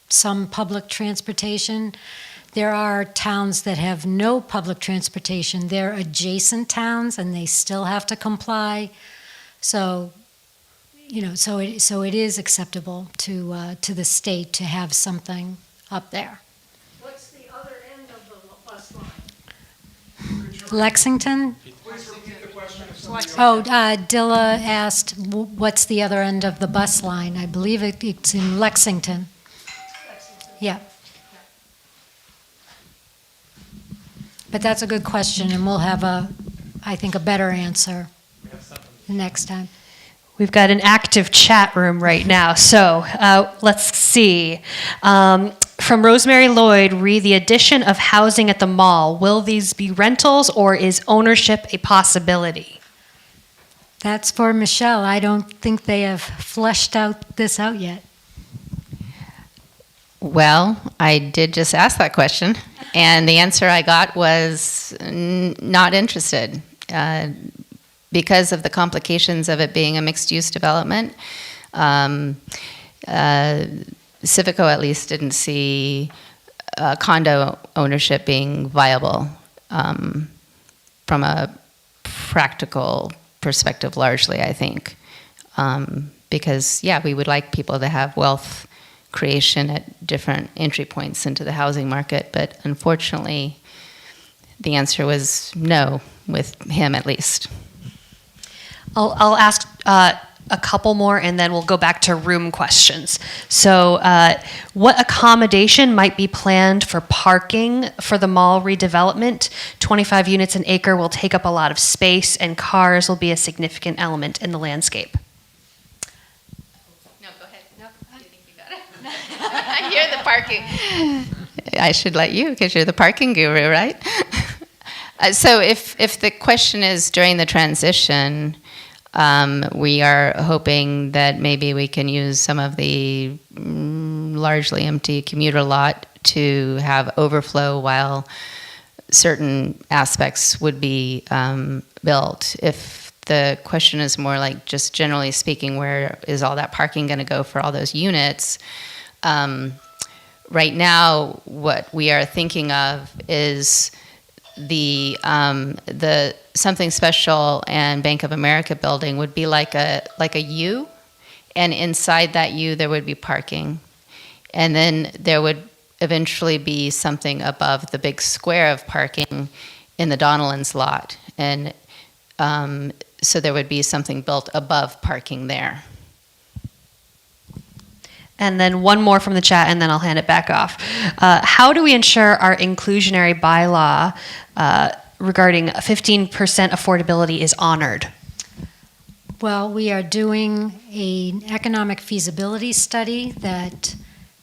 some public transportation. There are towns that have no public transportation. They're adjacent towns and they still have to comply. So, so it is acceptable to the state to have something up there. What's the other end of the bus line? Lexington? Please repeat the question. If somebody Oh, Dilla asked, what's the other end of the bus line? I believe it's in Lexington. Yeah. But that's a good question, and we'll have I think, a better answer next time. We've got an active chat room right now. So let's see. From Rosemary Lloyd, read the addition of housing at the mall. Will these be rentals or is ownership a possibility? That's for Michelle. I don't think they have fleshed this out yet. Well, I did just ask that question, and the answer I got was not interested. Because of the complications of it being a mixed-use development, Civico at least didn't see condo ownership being viable from a practical perspective, largely, I think. Because, yeah, we would like people to have wealth creation at different entry points into the housing market, but unfortunately, the answer was no, with him at least. I'll ask a couple more and then we'll go back to room questions. So what accommodation might be planned for parking for the mall redevelopment? 25 units an acre will take up a lot of space and cars will be a significant element in the landscape. No, go ahead. No, I think you got it. I hear the parking. I should let you because you're the parking guru, right? So if the question is during the transition, we are hoping that maybe we can use some of the largely empty commuter lot to have overflow while certain aspects would be built. If the question is more like just generally speaking, where is all that parking going to go for all those units? Right now, what we are thinking of is the Something Special and Bank of America building would be like a U, and inside that U there would be parking, and then there would eventually be something above the big square of parking in the Donnellan's lot, and so there would be something built above parking there. And then one more from the chat, and then I'll hand it back off. How do we ensure our inclusionary bylaw regarding 15% affordability is honored? Well, we are doing an economic feasibility study that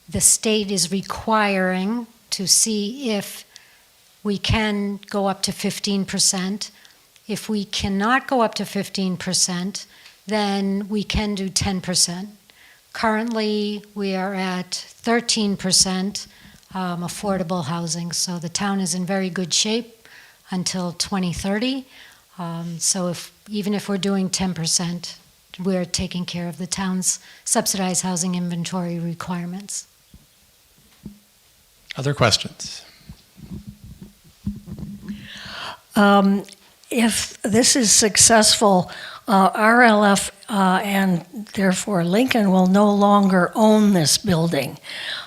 the state is requiring to see if we can go up to 15%. If we cannot go up to 15%, then we can do 10%. Currently, we are at 13% affordable housing, so the town is in very good shape until 2030. So even if we're doing 10%, we're taking care of the town's subsidized housing inventory requirements. Other questions? If this is successful, RLF and therefore Lincoln will no longer own this building.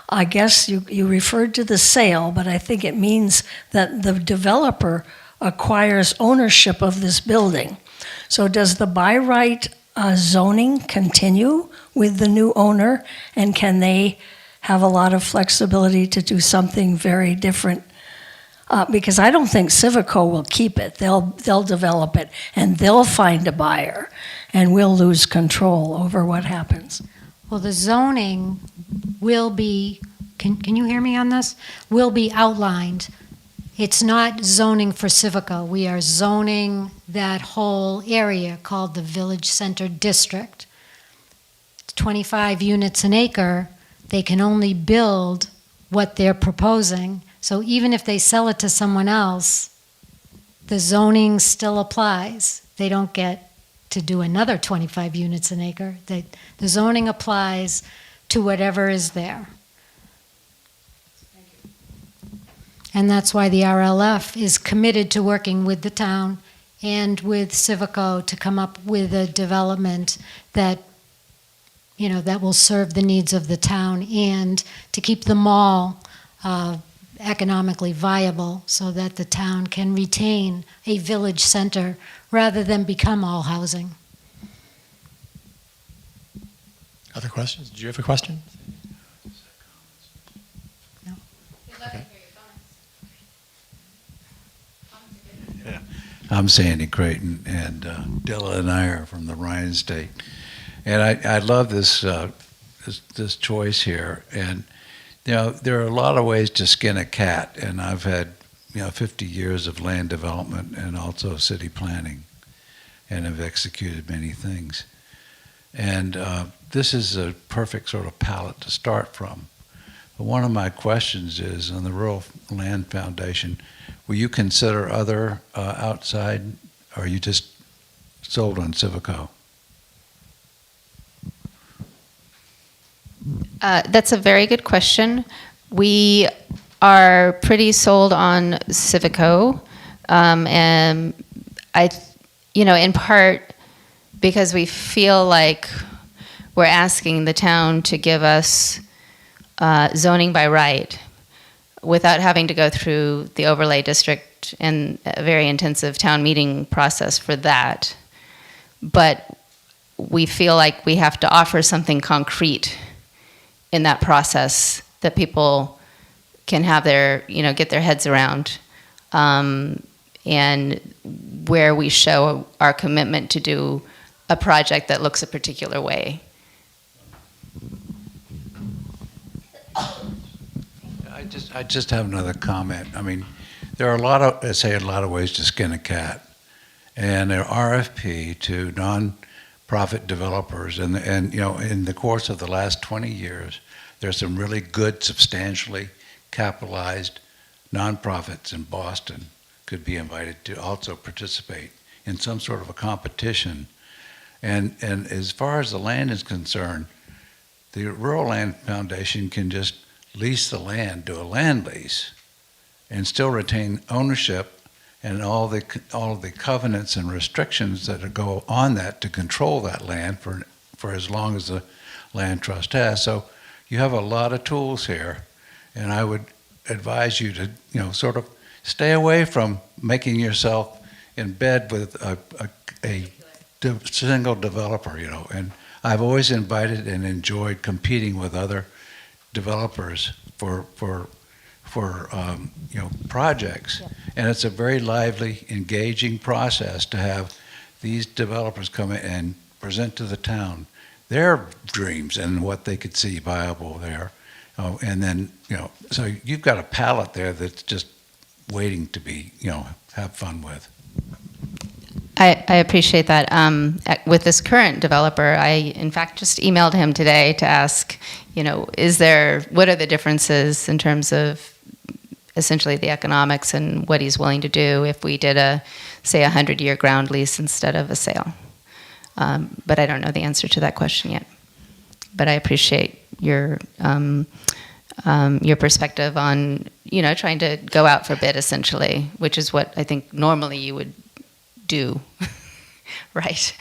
I guess you referred to the sale, but I think it means that the developer acquires ownership of this building. So does the by right zoning continue with the new owner, and can they have a lot of flexibility to do something very different? Because I don't think Civico will keep it. They'll develop it, and they'll find a buyer, and we'll lose control over what happens. Well, the zoning will be, can you hear me on this? Will be outlined. It's not zoning for Civico. We are zoning that whole area called the Village Center District. It's 25 units an acre. They can only build what they're proposing. So even if they sell it to someone else, the zoning still applies. They don't get to do another 25 units an acre. The zoning applies to whatever is there. And that's why the RLF is committed to working with the town and with Civico to come up with a development that, you know, that will serve the needs of the town and to keep the mall economically viable so that the town can retain a village center rather than become all housing. Other questions? Did you have a question? No. Okay. I'm Sandy Creighton, and Dilla and I are from the Ryan State. And I love this, this choice here. And, you know, there are a lot of ways to skin a cat, and I've had, 50 years of land development and also city planning, and have executed many things. And this is a perfect sort of palette to start from. But one of my questions is, on the Rural Land Foundation, will you consider other outside, or are you just sold on Civico? That's a very good question. We are pretty sold on Civico, and in part because we feel like we're asking the town to give us zoning by right without having to go through the overlay district and a very intensive town meeting process for that. But we feel like we have to offer something concrete in that process that people can have get their heads around, and where we show our commitment to do a project that looks a particular way. I just have another comment. I mean, there are a lot of ways to skin a cat, and an RFP to non-profit developers, and in the course of the last 20 years, there's some really good, substantially capitalized nonprofits in Boston could be invited to also participate in some sort of a competition. And as far as the land is concerned, the Rural Land Foundation can just lease the land, do a land lease, and still retain ownership and all of the covenants and restrictions that go on that to control that land for as long as the land trust has. So you have a lot of tools here, and I would advise you to sort of stay away from making yourself in bed with a single developer. And I've always invited and enjoyed competing with other developers for projects. Yep. And it's a very lively, engaging process to have these developers come in and present to the town their dreams and what they could see viable there. And then, so you've got a palette there that's just waiting to be, have fun with. I appreciate that. With this current developer, I in fact just emailed him today to ask, what are the differences in terms of essentially the economics and what he's willing to do if we did a 100-year ground lease instead of a sale. But I don't know the answer to that question yet. But I appreciate your perspective on, trying to go out for bid essentially, which is what I think normally you would do, right?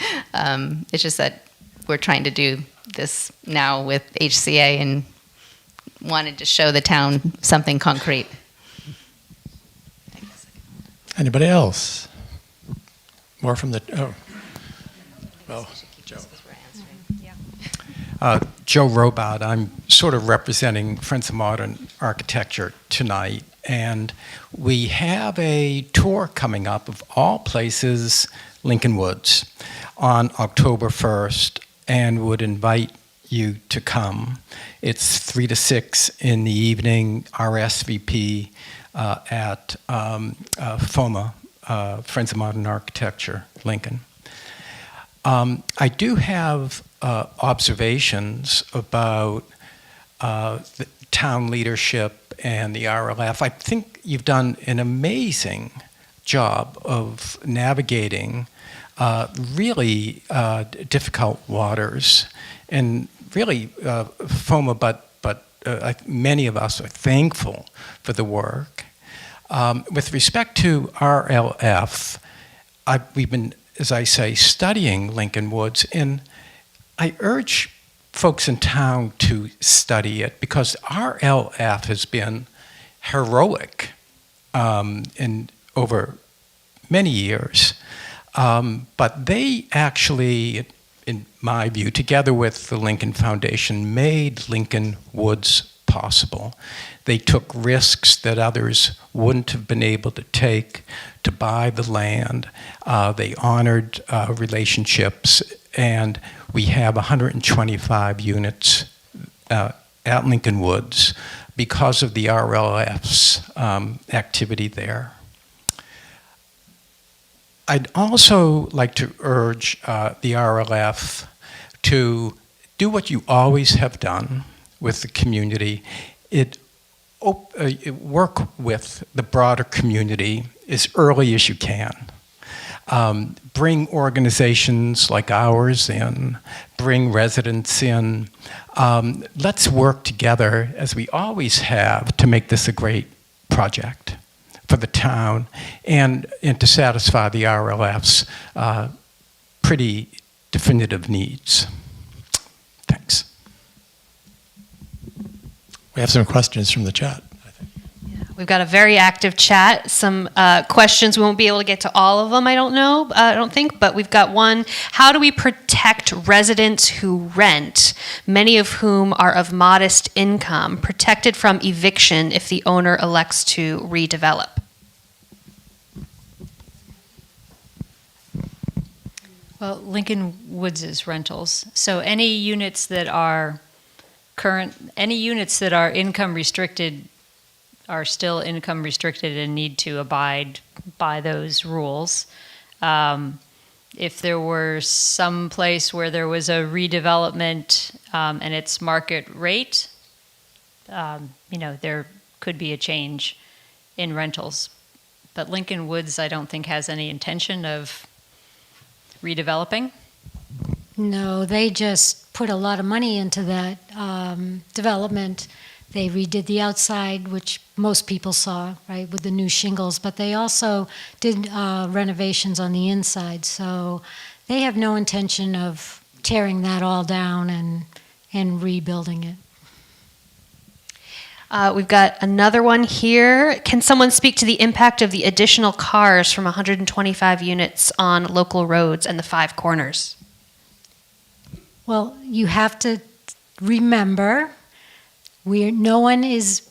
It's just that we're trying to do this now with HCA and wanted to show the town something concrete. Anybody else? More from the, Joe. Joe Robot. I'm sort of representing Friends of Modern Architecture tonight, and we have a tour coming up of all places, Lincoln Woods, on October 1st, and would invite you to come. It's 3 to 6 in the evening, RSVP at FOMA, Friends of Modern Architecture, Lincoln. I do have observations about the town leadership and the RLF. I think you've done an amazing job of navigating really difficult waters, and really FOMA, but many of us are thankful for the work. With respect to RLF, we've been, as I say, studying Lincoln Woods, and I urge folks in town to study it because RLF has been heroic in over many years. But they actually, in my view, together with the Lincoln Foundation, made Lincoln Woods possible. They took risks that others wouldn't have been able to take to buy the land. They honored relationships, and we have 125 units at Lincoln Woods because of the RLF's activity there. I'd also like to urge the RLF to do what you always have done with the community. Work with the broader community as early as you can. Bring organizations like ours in, bring residents in. Let's work together, as we always have, to make this a great project for the town and to satisfy the RLF's pretty definitive needs. Thanks. We have some questions from the chat. We've got a very active chat. Some questions. We won't be able to get to all of them, I don't think, but we've got one. How do we protect residents who rent, many of whom are of modest income, protected from eviction if the owner elects to redevelop? Well, Lincoln Woods is rentals. So any units that are income restricted are still income restricted and need to abide by those rules. If there were some place where there was a redevelopment and it's market rate, there could be a change in rentals. But Lincoln Woods, I don't think, has any intention of redeveloping. No, they just put a lot of money into that development. They redid the outside, which most people saw, right, with the new shingles, but they also did renovations on the inside. So they have no intention of tearing that all down and rebuilding it. We've got another one here. Can someone speak to the impact of the additional cars from 125 units on local roads and the Five Corners? Well, you have to remember, no one is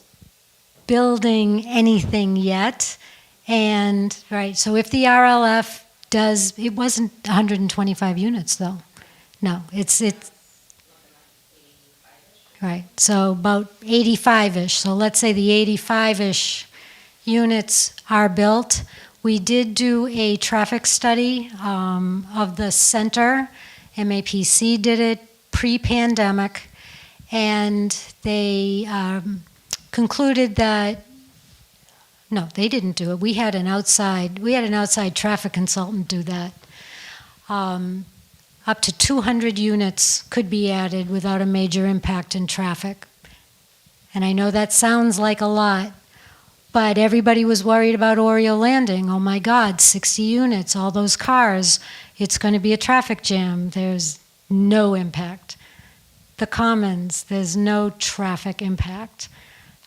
building anything yet. And, right, so if the RLF does, it wasn't 125 units though. No, it's right, so about 85-ish. So let's say the 85-ish units are built. We did do a traffic study of the center. MAPC did it pre-pandemic, and they concluded that, no, they didn't do it. We had an outside traffic consultant do that. Up to 200 units could be added without a major impact in traffic. And I know that sounds like a lot, but everybody was worried about Oriole Landing. Oh my God, 60 units, all those cars, it's going to be a traffic jam. There's no impact. The Commons, there's no traffic impact.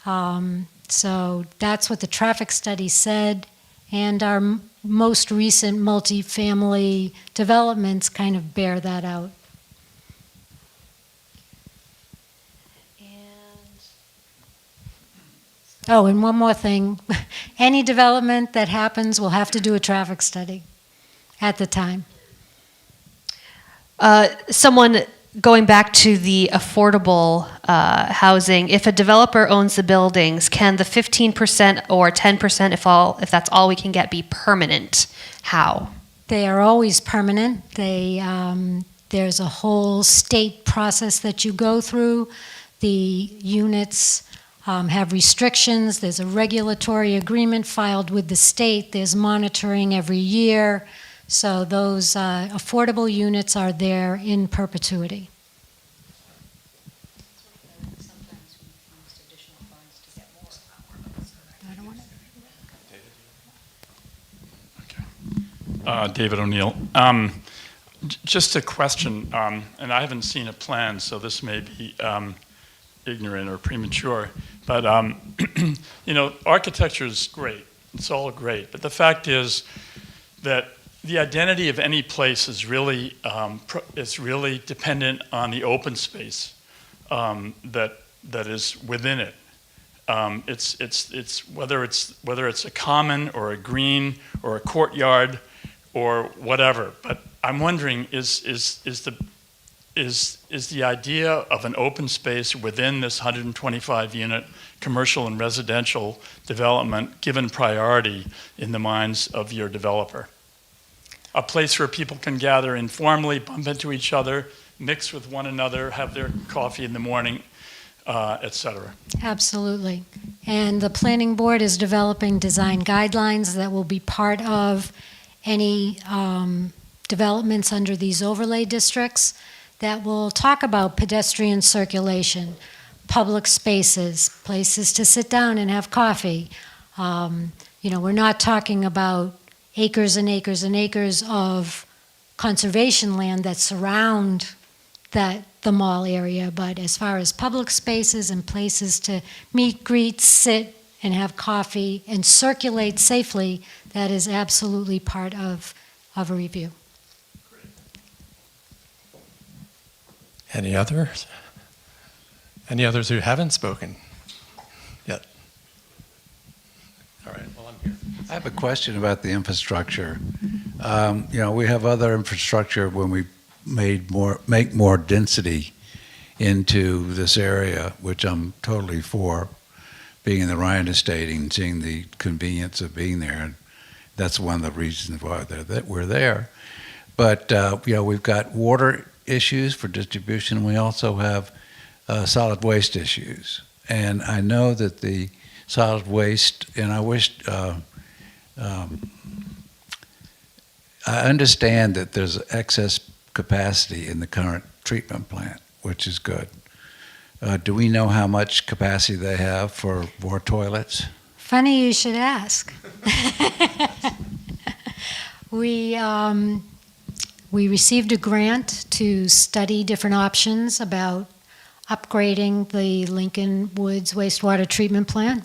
So that's what the traffic study said, and our most recent multifamily developments kind of bear that out. Oh, and one more thing. Any development that happens will have to do a traffic study at the time. Someone going back to the affordable housing, if a developer owns the buildings, can the 15% or 10%, if that's all we can get, be permanent? How? They are always permanent. There's a whole state process that you go through. The units have restrictions. There's a regulatory agreement filed with the state. There's monitoring every year. So those affordable units are there in perpetuity. David O'Neill. Just a question, and I haven't seen a plan, so this may be ignorant or premature, but architecture is great. It's all great, but the fact is that the identity of any place is really dependent on the open space that that is within it. It's whether it's a common or a green or a courtyard or whatever. But I'm wondering, is the idea of an open space within this 125 unit commercial and residential development given priority in the minds of your developer? A place where people can gather informally, bump into each other, mix with one another, have their coffee in the morning, etc. Absolutely. And the planning board is developing design guidelines that will be part of any developments under these overlay districts that will talk about pedestrian circulation, public spaces, places to sit down and have coffee. We're not talking about acres and acres and acres of conservation land that surround the mall area, but as far as public spaces and places to meet, greet, sit, and have coffee and circulate safely, that is absolutely part of a review. Any others? Any others who haven't spoken yet? All right, well, I'm here. I have a question about the infrastructure. We have other infrastructure when we make more density into this area, which I'm totally for, being in the Ryan Estate and seeing the convenience of being there. And that's one of the reasons why we're there. But we've got water issues for distribution. We also have solid waste issues. And I know that the solid waste, and I wish, I understand that there's excess capacity in the current treatment plant, which is good. Do we know how much capacity they have for more toilets? Funny you should ask. We received a grant to study different options about upgrading the Lincoln Woods wastewater treatment plant.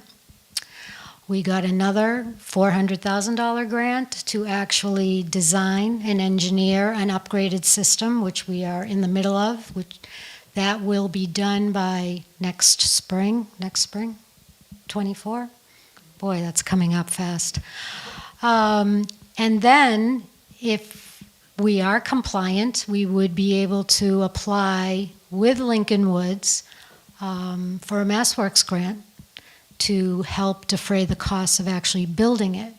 We got another $400,000 grant to actually design and engineer an upgraded system, which we are in the middle of, that will be done by next spring, 24? Boy, that's coming up fast. And then, if we are compliant, we would be able to apply with Lincoln Woods for a MassWorks grant to help defray the costs of actually building it.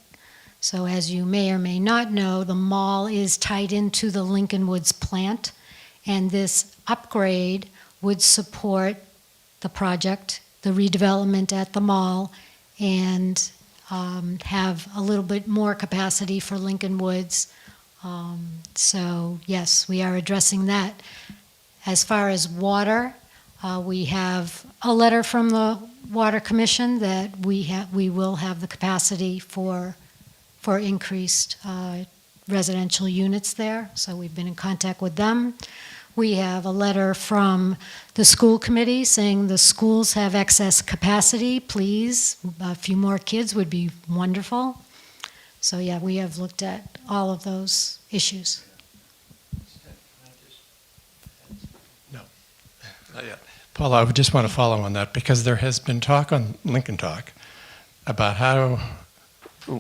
So as you may or may not know, the mall is tied into the Lincoln Woods plant, and this upgrade would support the project, the redevelopment at the mall, and have a little bit more capacity for Lincoln Woods. So yes, we are addressing that. As far as water, we have a letter from the Water Commission that we will have the capacity for increased residential units there. So we've been in contact with them. We have a letter from the school committee saying the schools have excess capacity. Please, a few more kids would be wonderful. So yeah, we have looked at all of those issues. No, not yet. Paula, I would just want to follow on that because there has been talk on Lincoln Talk about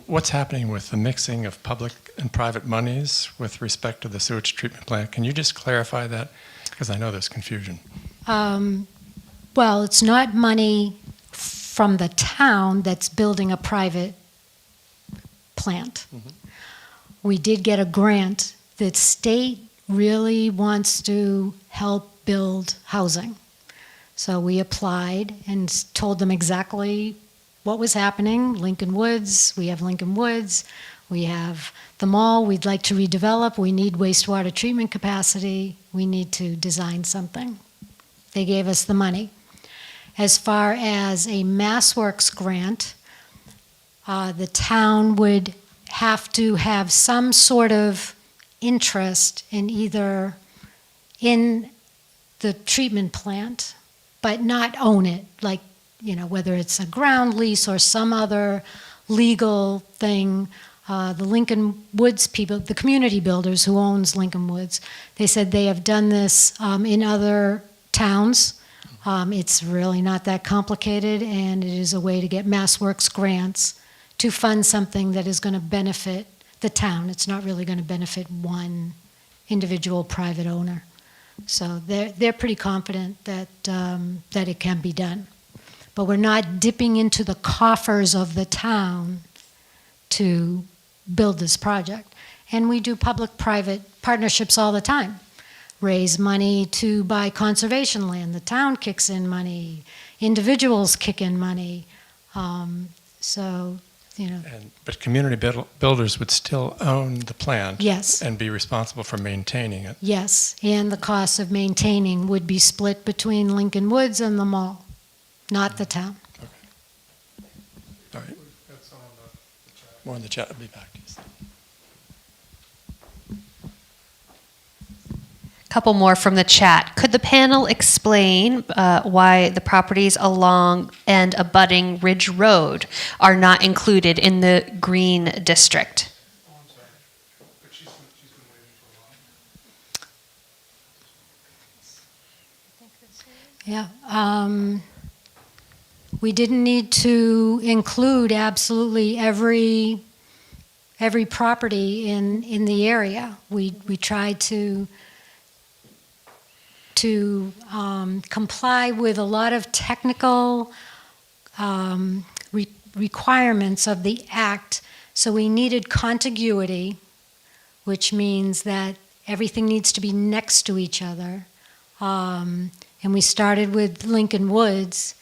what's happening with the mixing of public and private monies with respect to the sewage treatment plant. Can you just clarify that? Because I know there's confusion. Well, it's not money from the town that's building a private plant. Mm-hmm. We did get a grant. The state really wants to help build housing. So we applied and told them exactly what was happening. Lincoln Woods, we have Lincoln Woods, we have the mall we'd like to redevelop, we need wastewater treatment capacity, we need to design something. They gave us the money. As far as a MassWorks grant, the town would have to have some sort of interest in either in the treatment plant, but not own it, like, whether it's a ground lease or some other legal thing. The Lincoln Woods people, the community builders who owns Lincoln Woods, they said they have done this in other towns It's really not that complicated, and it is a way to get MassWorks grants to fund something that is going to benefit the town. It's not really going to benefit one individual private owner. So they're pretty confident that that it can be done. But we're not dipping into the coffers of the town to build this project. And we do public-private partnerships all the time. Raise money to buy conservation land. The town kicks in money. Individuals kick in money. So, you know. But community builders would still own the plant. Yes. And be responsible for maintaining it. Yes, and the cost of maintaining would be split between Lincoln Woods and the mall, not the town. All right. More in the chat. I'll be back. Couple more from the chat. Could the panel explain why the properties along and abutting Ridge Road are not included in the green district? Yeah, we didn't need to include absolutely every property in the area. We tried to comply with a lot of technical requirements of the act. So we needed contiguity, which means that everything needs to be next to each other. And we started with Lincoln Woods.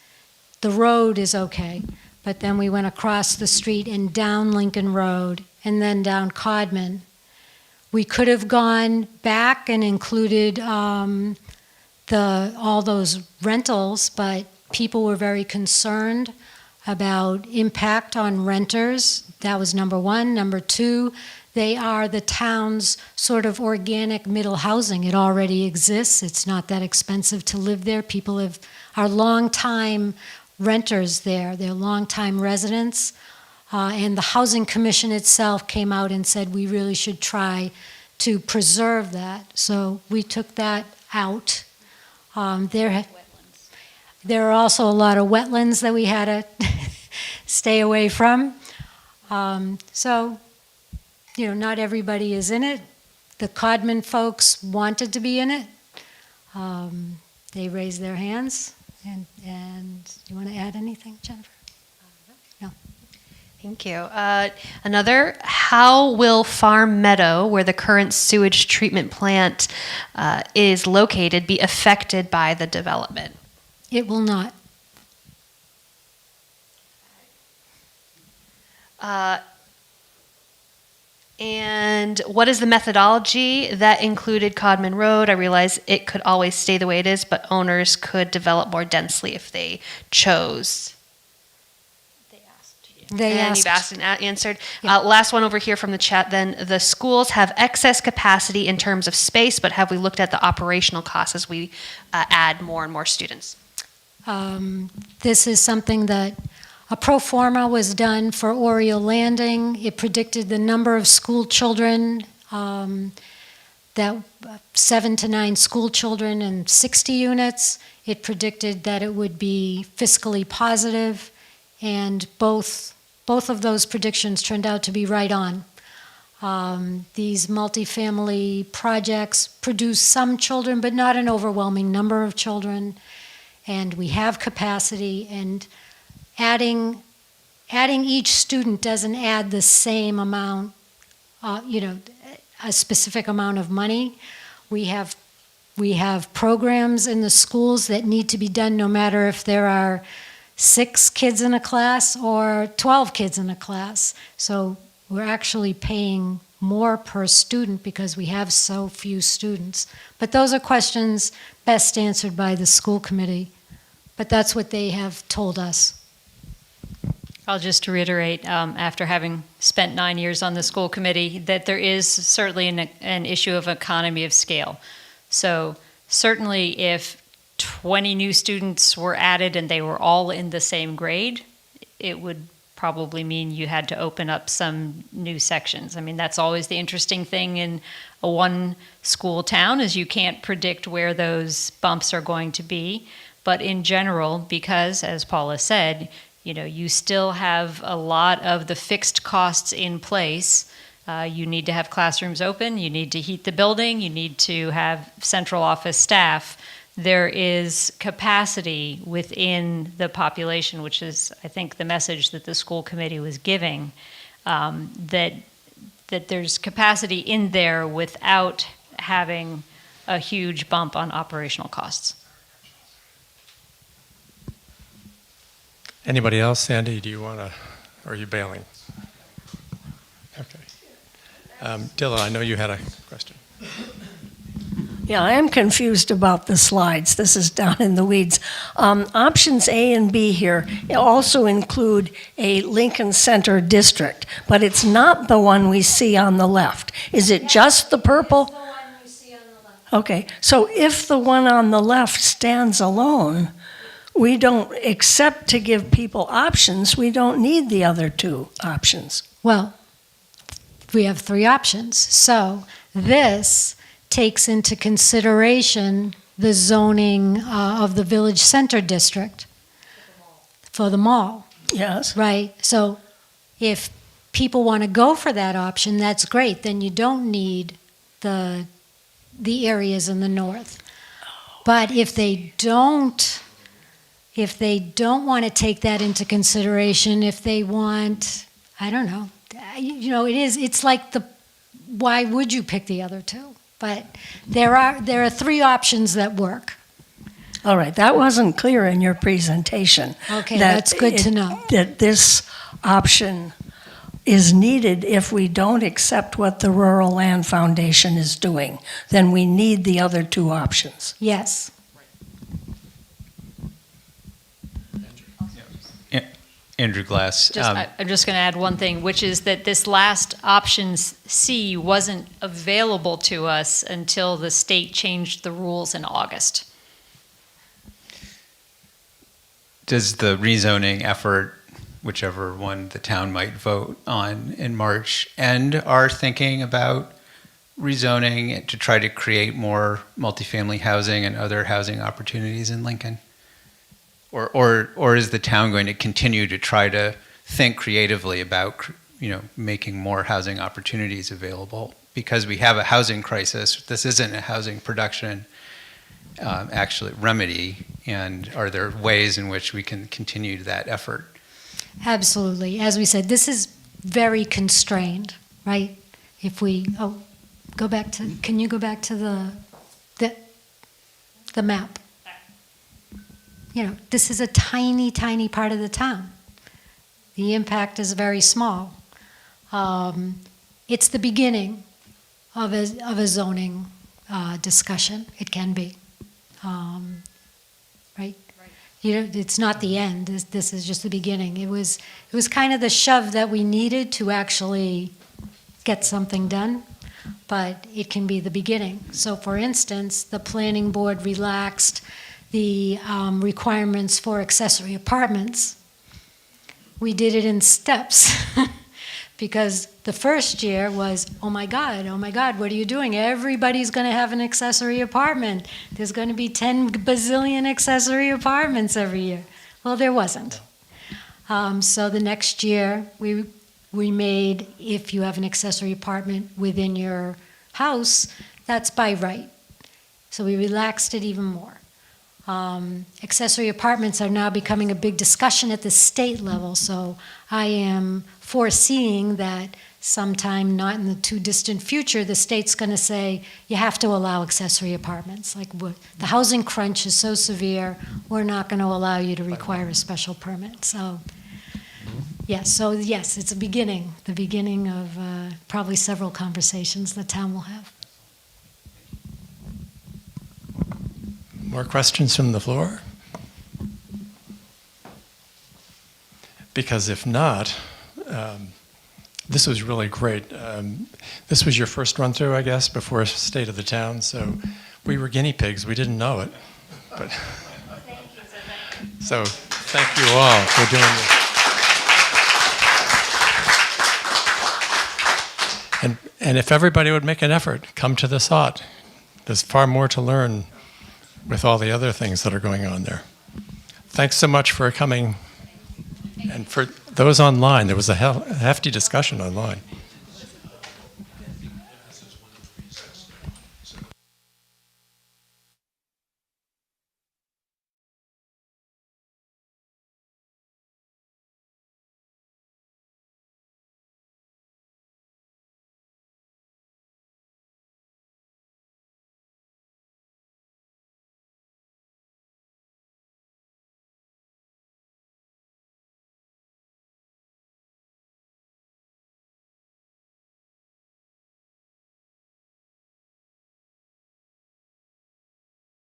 The road is okay, but then we went across the street and down Lincoln Road and then down Codman. We could have gone back and included all those rentals, but people were very concerned about impact on renters. That was number one. Number two, they are the town's sort of organic middle housing. It already exists. It's not that expensive to live there. People are long-time renters there. They're long-time residents. And the Housing Commission itself came out and said we really should try to preserve that. So we took that out. There are also a lot of wetlands that we had to stay away from. So, you know, not everybody is in it. The Codman folks wanted to be in it. They raised their hands. And you want to add anything, Jennifer? No. Thank you. Another, how will Farm Meadow, where the current sewage treatment plant is located, be affected by the development? It will not. And what is the methodology that included Codman Road? I realize it could always stay the way it is, but owners could develop more densely if they chose. You've asked and answered. Yeah. Last one over here from the chat then. The schools have excess capacity in terms of space, but have we looked at the operational costs as we add more and more students? This is something that a pro forma was done for Oriole Landing. It predicted the number of school children, that 7 to 9 school children and 60 units. It predicted that it would be fiscally positive, and both of those predictions turned out to be right on. These multifamily projects produce some children, but not an overwhelming number of children, and we have capacity, and adding each student doesn't add the same amount, a specific amount of money. We have programs in the schools that need to be done no matter if there are 6 kids in a class or 12 kids in a class. So we're actually paying more per student because we have so few students. But those are questions best answered by the school committee. But that's what they have told us. I'll just reiterate, after having spent 9 years on the school committee, that there is certainly an issue of economy of scale. So certainly if 20 new students were added and they were all in the same grade, it would probably mean you had to open up some new sections. I mean, that's always the interesting thing in a one school town, is you can't predict where those bumps are going to be. But in general, because, as Paula said, you still have a lot of the fixed costs in place. You need to have classrooms open, you need to heat the building, you need to have central office staff. There is capacity within the population, which is, I think, the message that the school committee was giving, that there's capacity in there without having a huge bump on operational costs. Anybody else? Sandy, do you want to, or are you bailing? Okay. Dilla, I know you had a question. Yeah, I am confused about the slides. This is down in the weeds. Options A and B here also include a Lincoln Center district, but it's not the one we see on the left. Is it just the purple? Okay, so if the one on the left stands alone, we don't accept to give people options. We don't need the other two options. Well, we have three options. So this takes into consideration the zoning of the Village Center District for the mall. Yes. Right. So if people want to go for that option, that's great. Then you don't need the areas in the north. But if they don't want to take that into consideration, if they want, I don't know, it's like why would you pick the other two? But there are three options that work. All right, that wasn't clear in your presentation. Okay, that's good to know. That this option is needed if we don't accept what the Rural Land Foundation is doing. Then we need the other two options. Yes. Andrew Glass. I'm just going to add one thing, which is that this last option C wasn't available to us until the state changed the rules in August. Does the rezoning effort, whichever one the town might vote on in March, end our thinking about rezoning to try to create more multifamily housing and other housing opportunities in Lincoln? Or is the town going to continue to try to think creatively about, making more housing opportunities available? Because we have a housing crisis. This isn't a housing production actually remedy. And are there ways in which we can continue that effort? Absolutely. As we said, this is very constrained, right? If we, can you go back to the map? This is a tiny, tiny part of the town. The impact is very small. It's the beginning of a zoning discussion. It can be, right? It's not the end. This is just the beginning. It was kind of the shove that we needed to actually get something done, but it can be the beginning. So, for instance, the planning board relaxed the requirements for accessory apartments. We did it in steps because the first year was, oh my God, what are you doing? Everybody's going to have an accessory apartment. There's going to be 10 bazillion accessory apartments every year. Well, there wasn't. So the next year we made, if you have an accessory apartment within your house, that's by right. So we relaxed it even more. Accessory apartments are now becoming a big discussion at the state level, so I am foreseeing that sometime not in the too distant future, the state's going to say you have to allow accessory apartments. Like the housing crunch is so severe, we're not going to allow you to require a special permit. So yes, it's the beginning of probably several conversations the town will have. More questions from the floor? Because if not, this was really great. This was your first run through, I guess, before State of the Town, so we were guinea pigs. We didn't know it. But so thank you all for doing this. And if everybody would make an effort, come to the SOT. There's far more to learn with all the other things that are going on there. thanks so much for coming. And for those online, there was a hefty discussion online.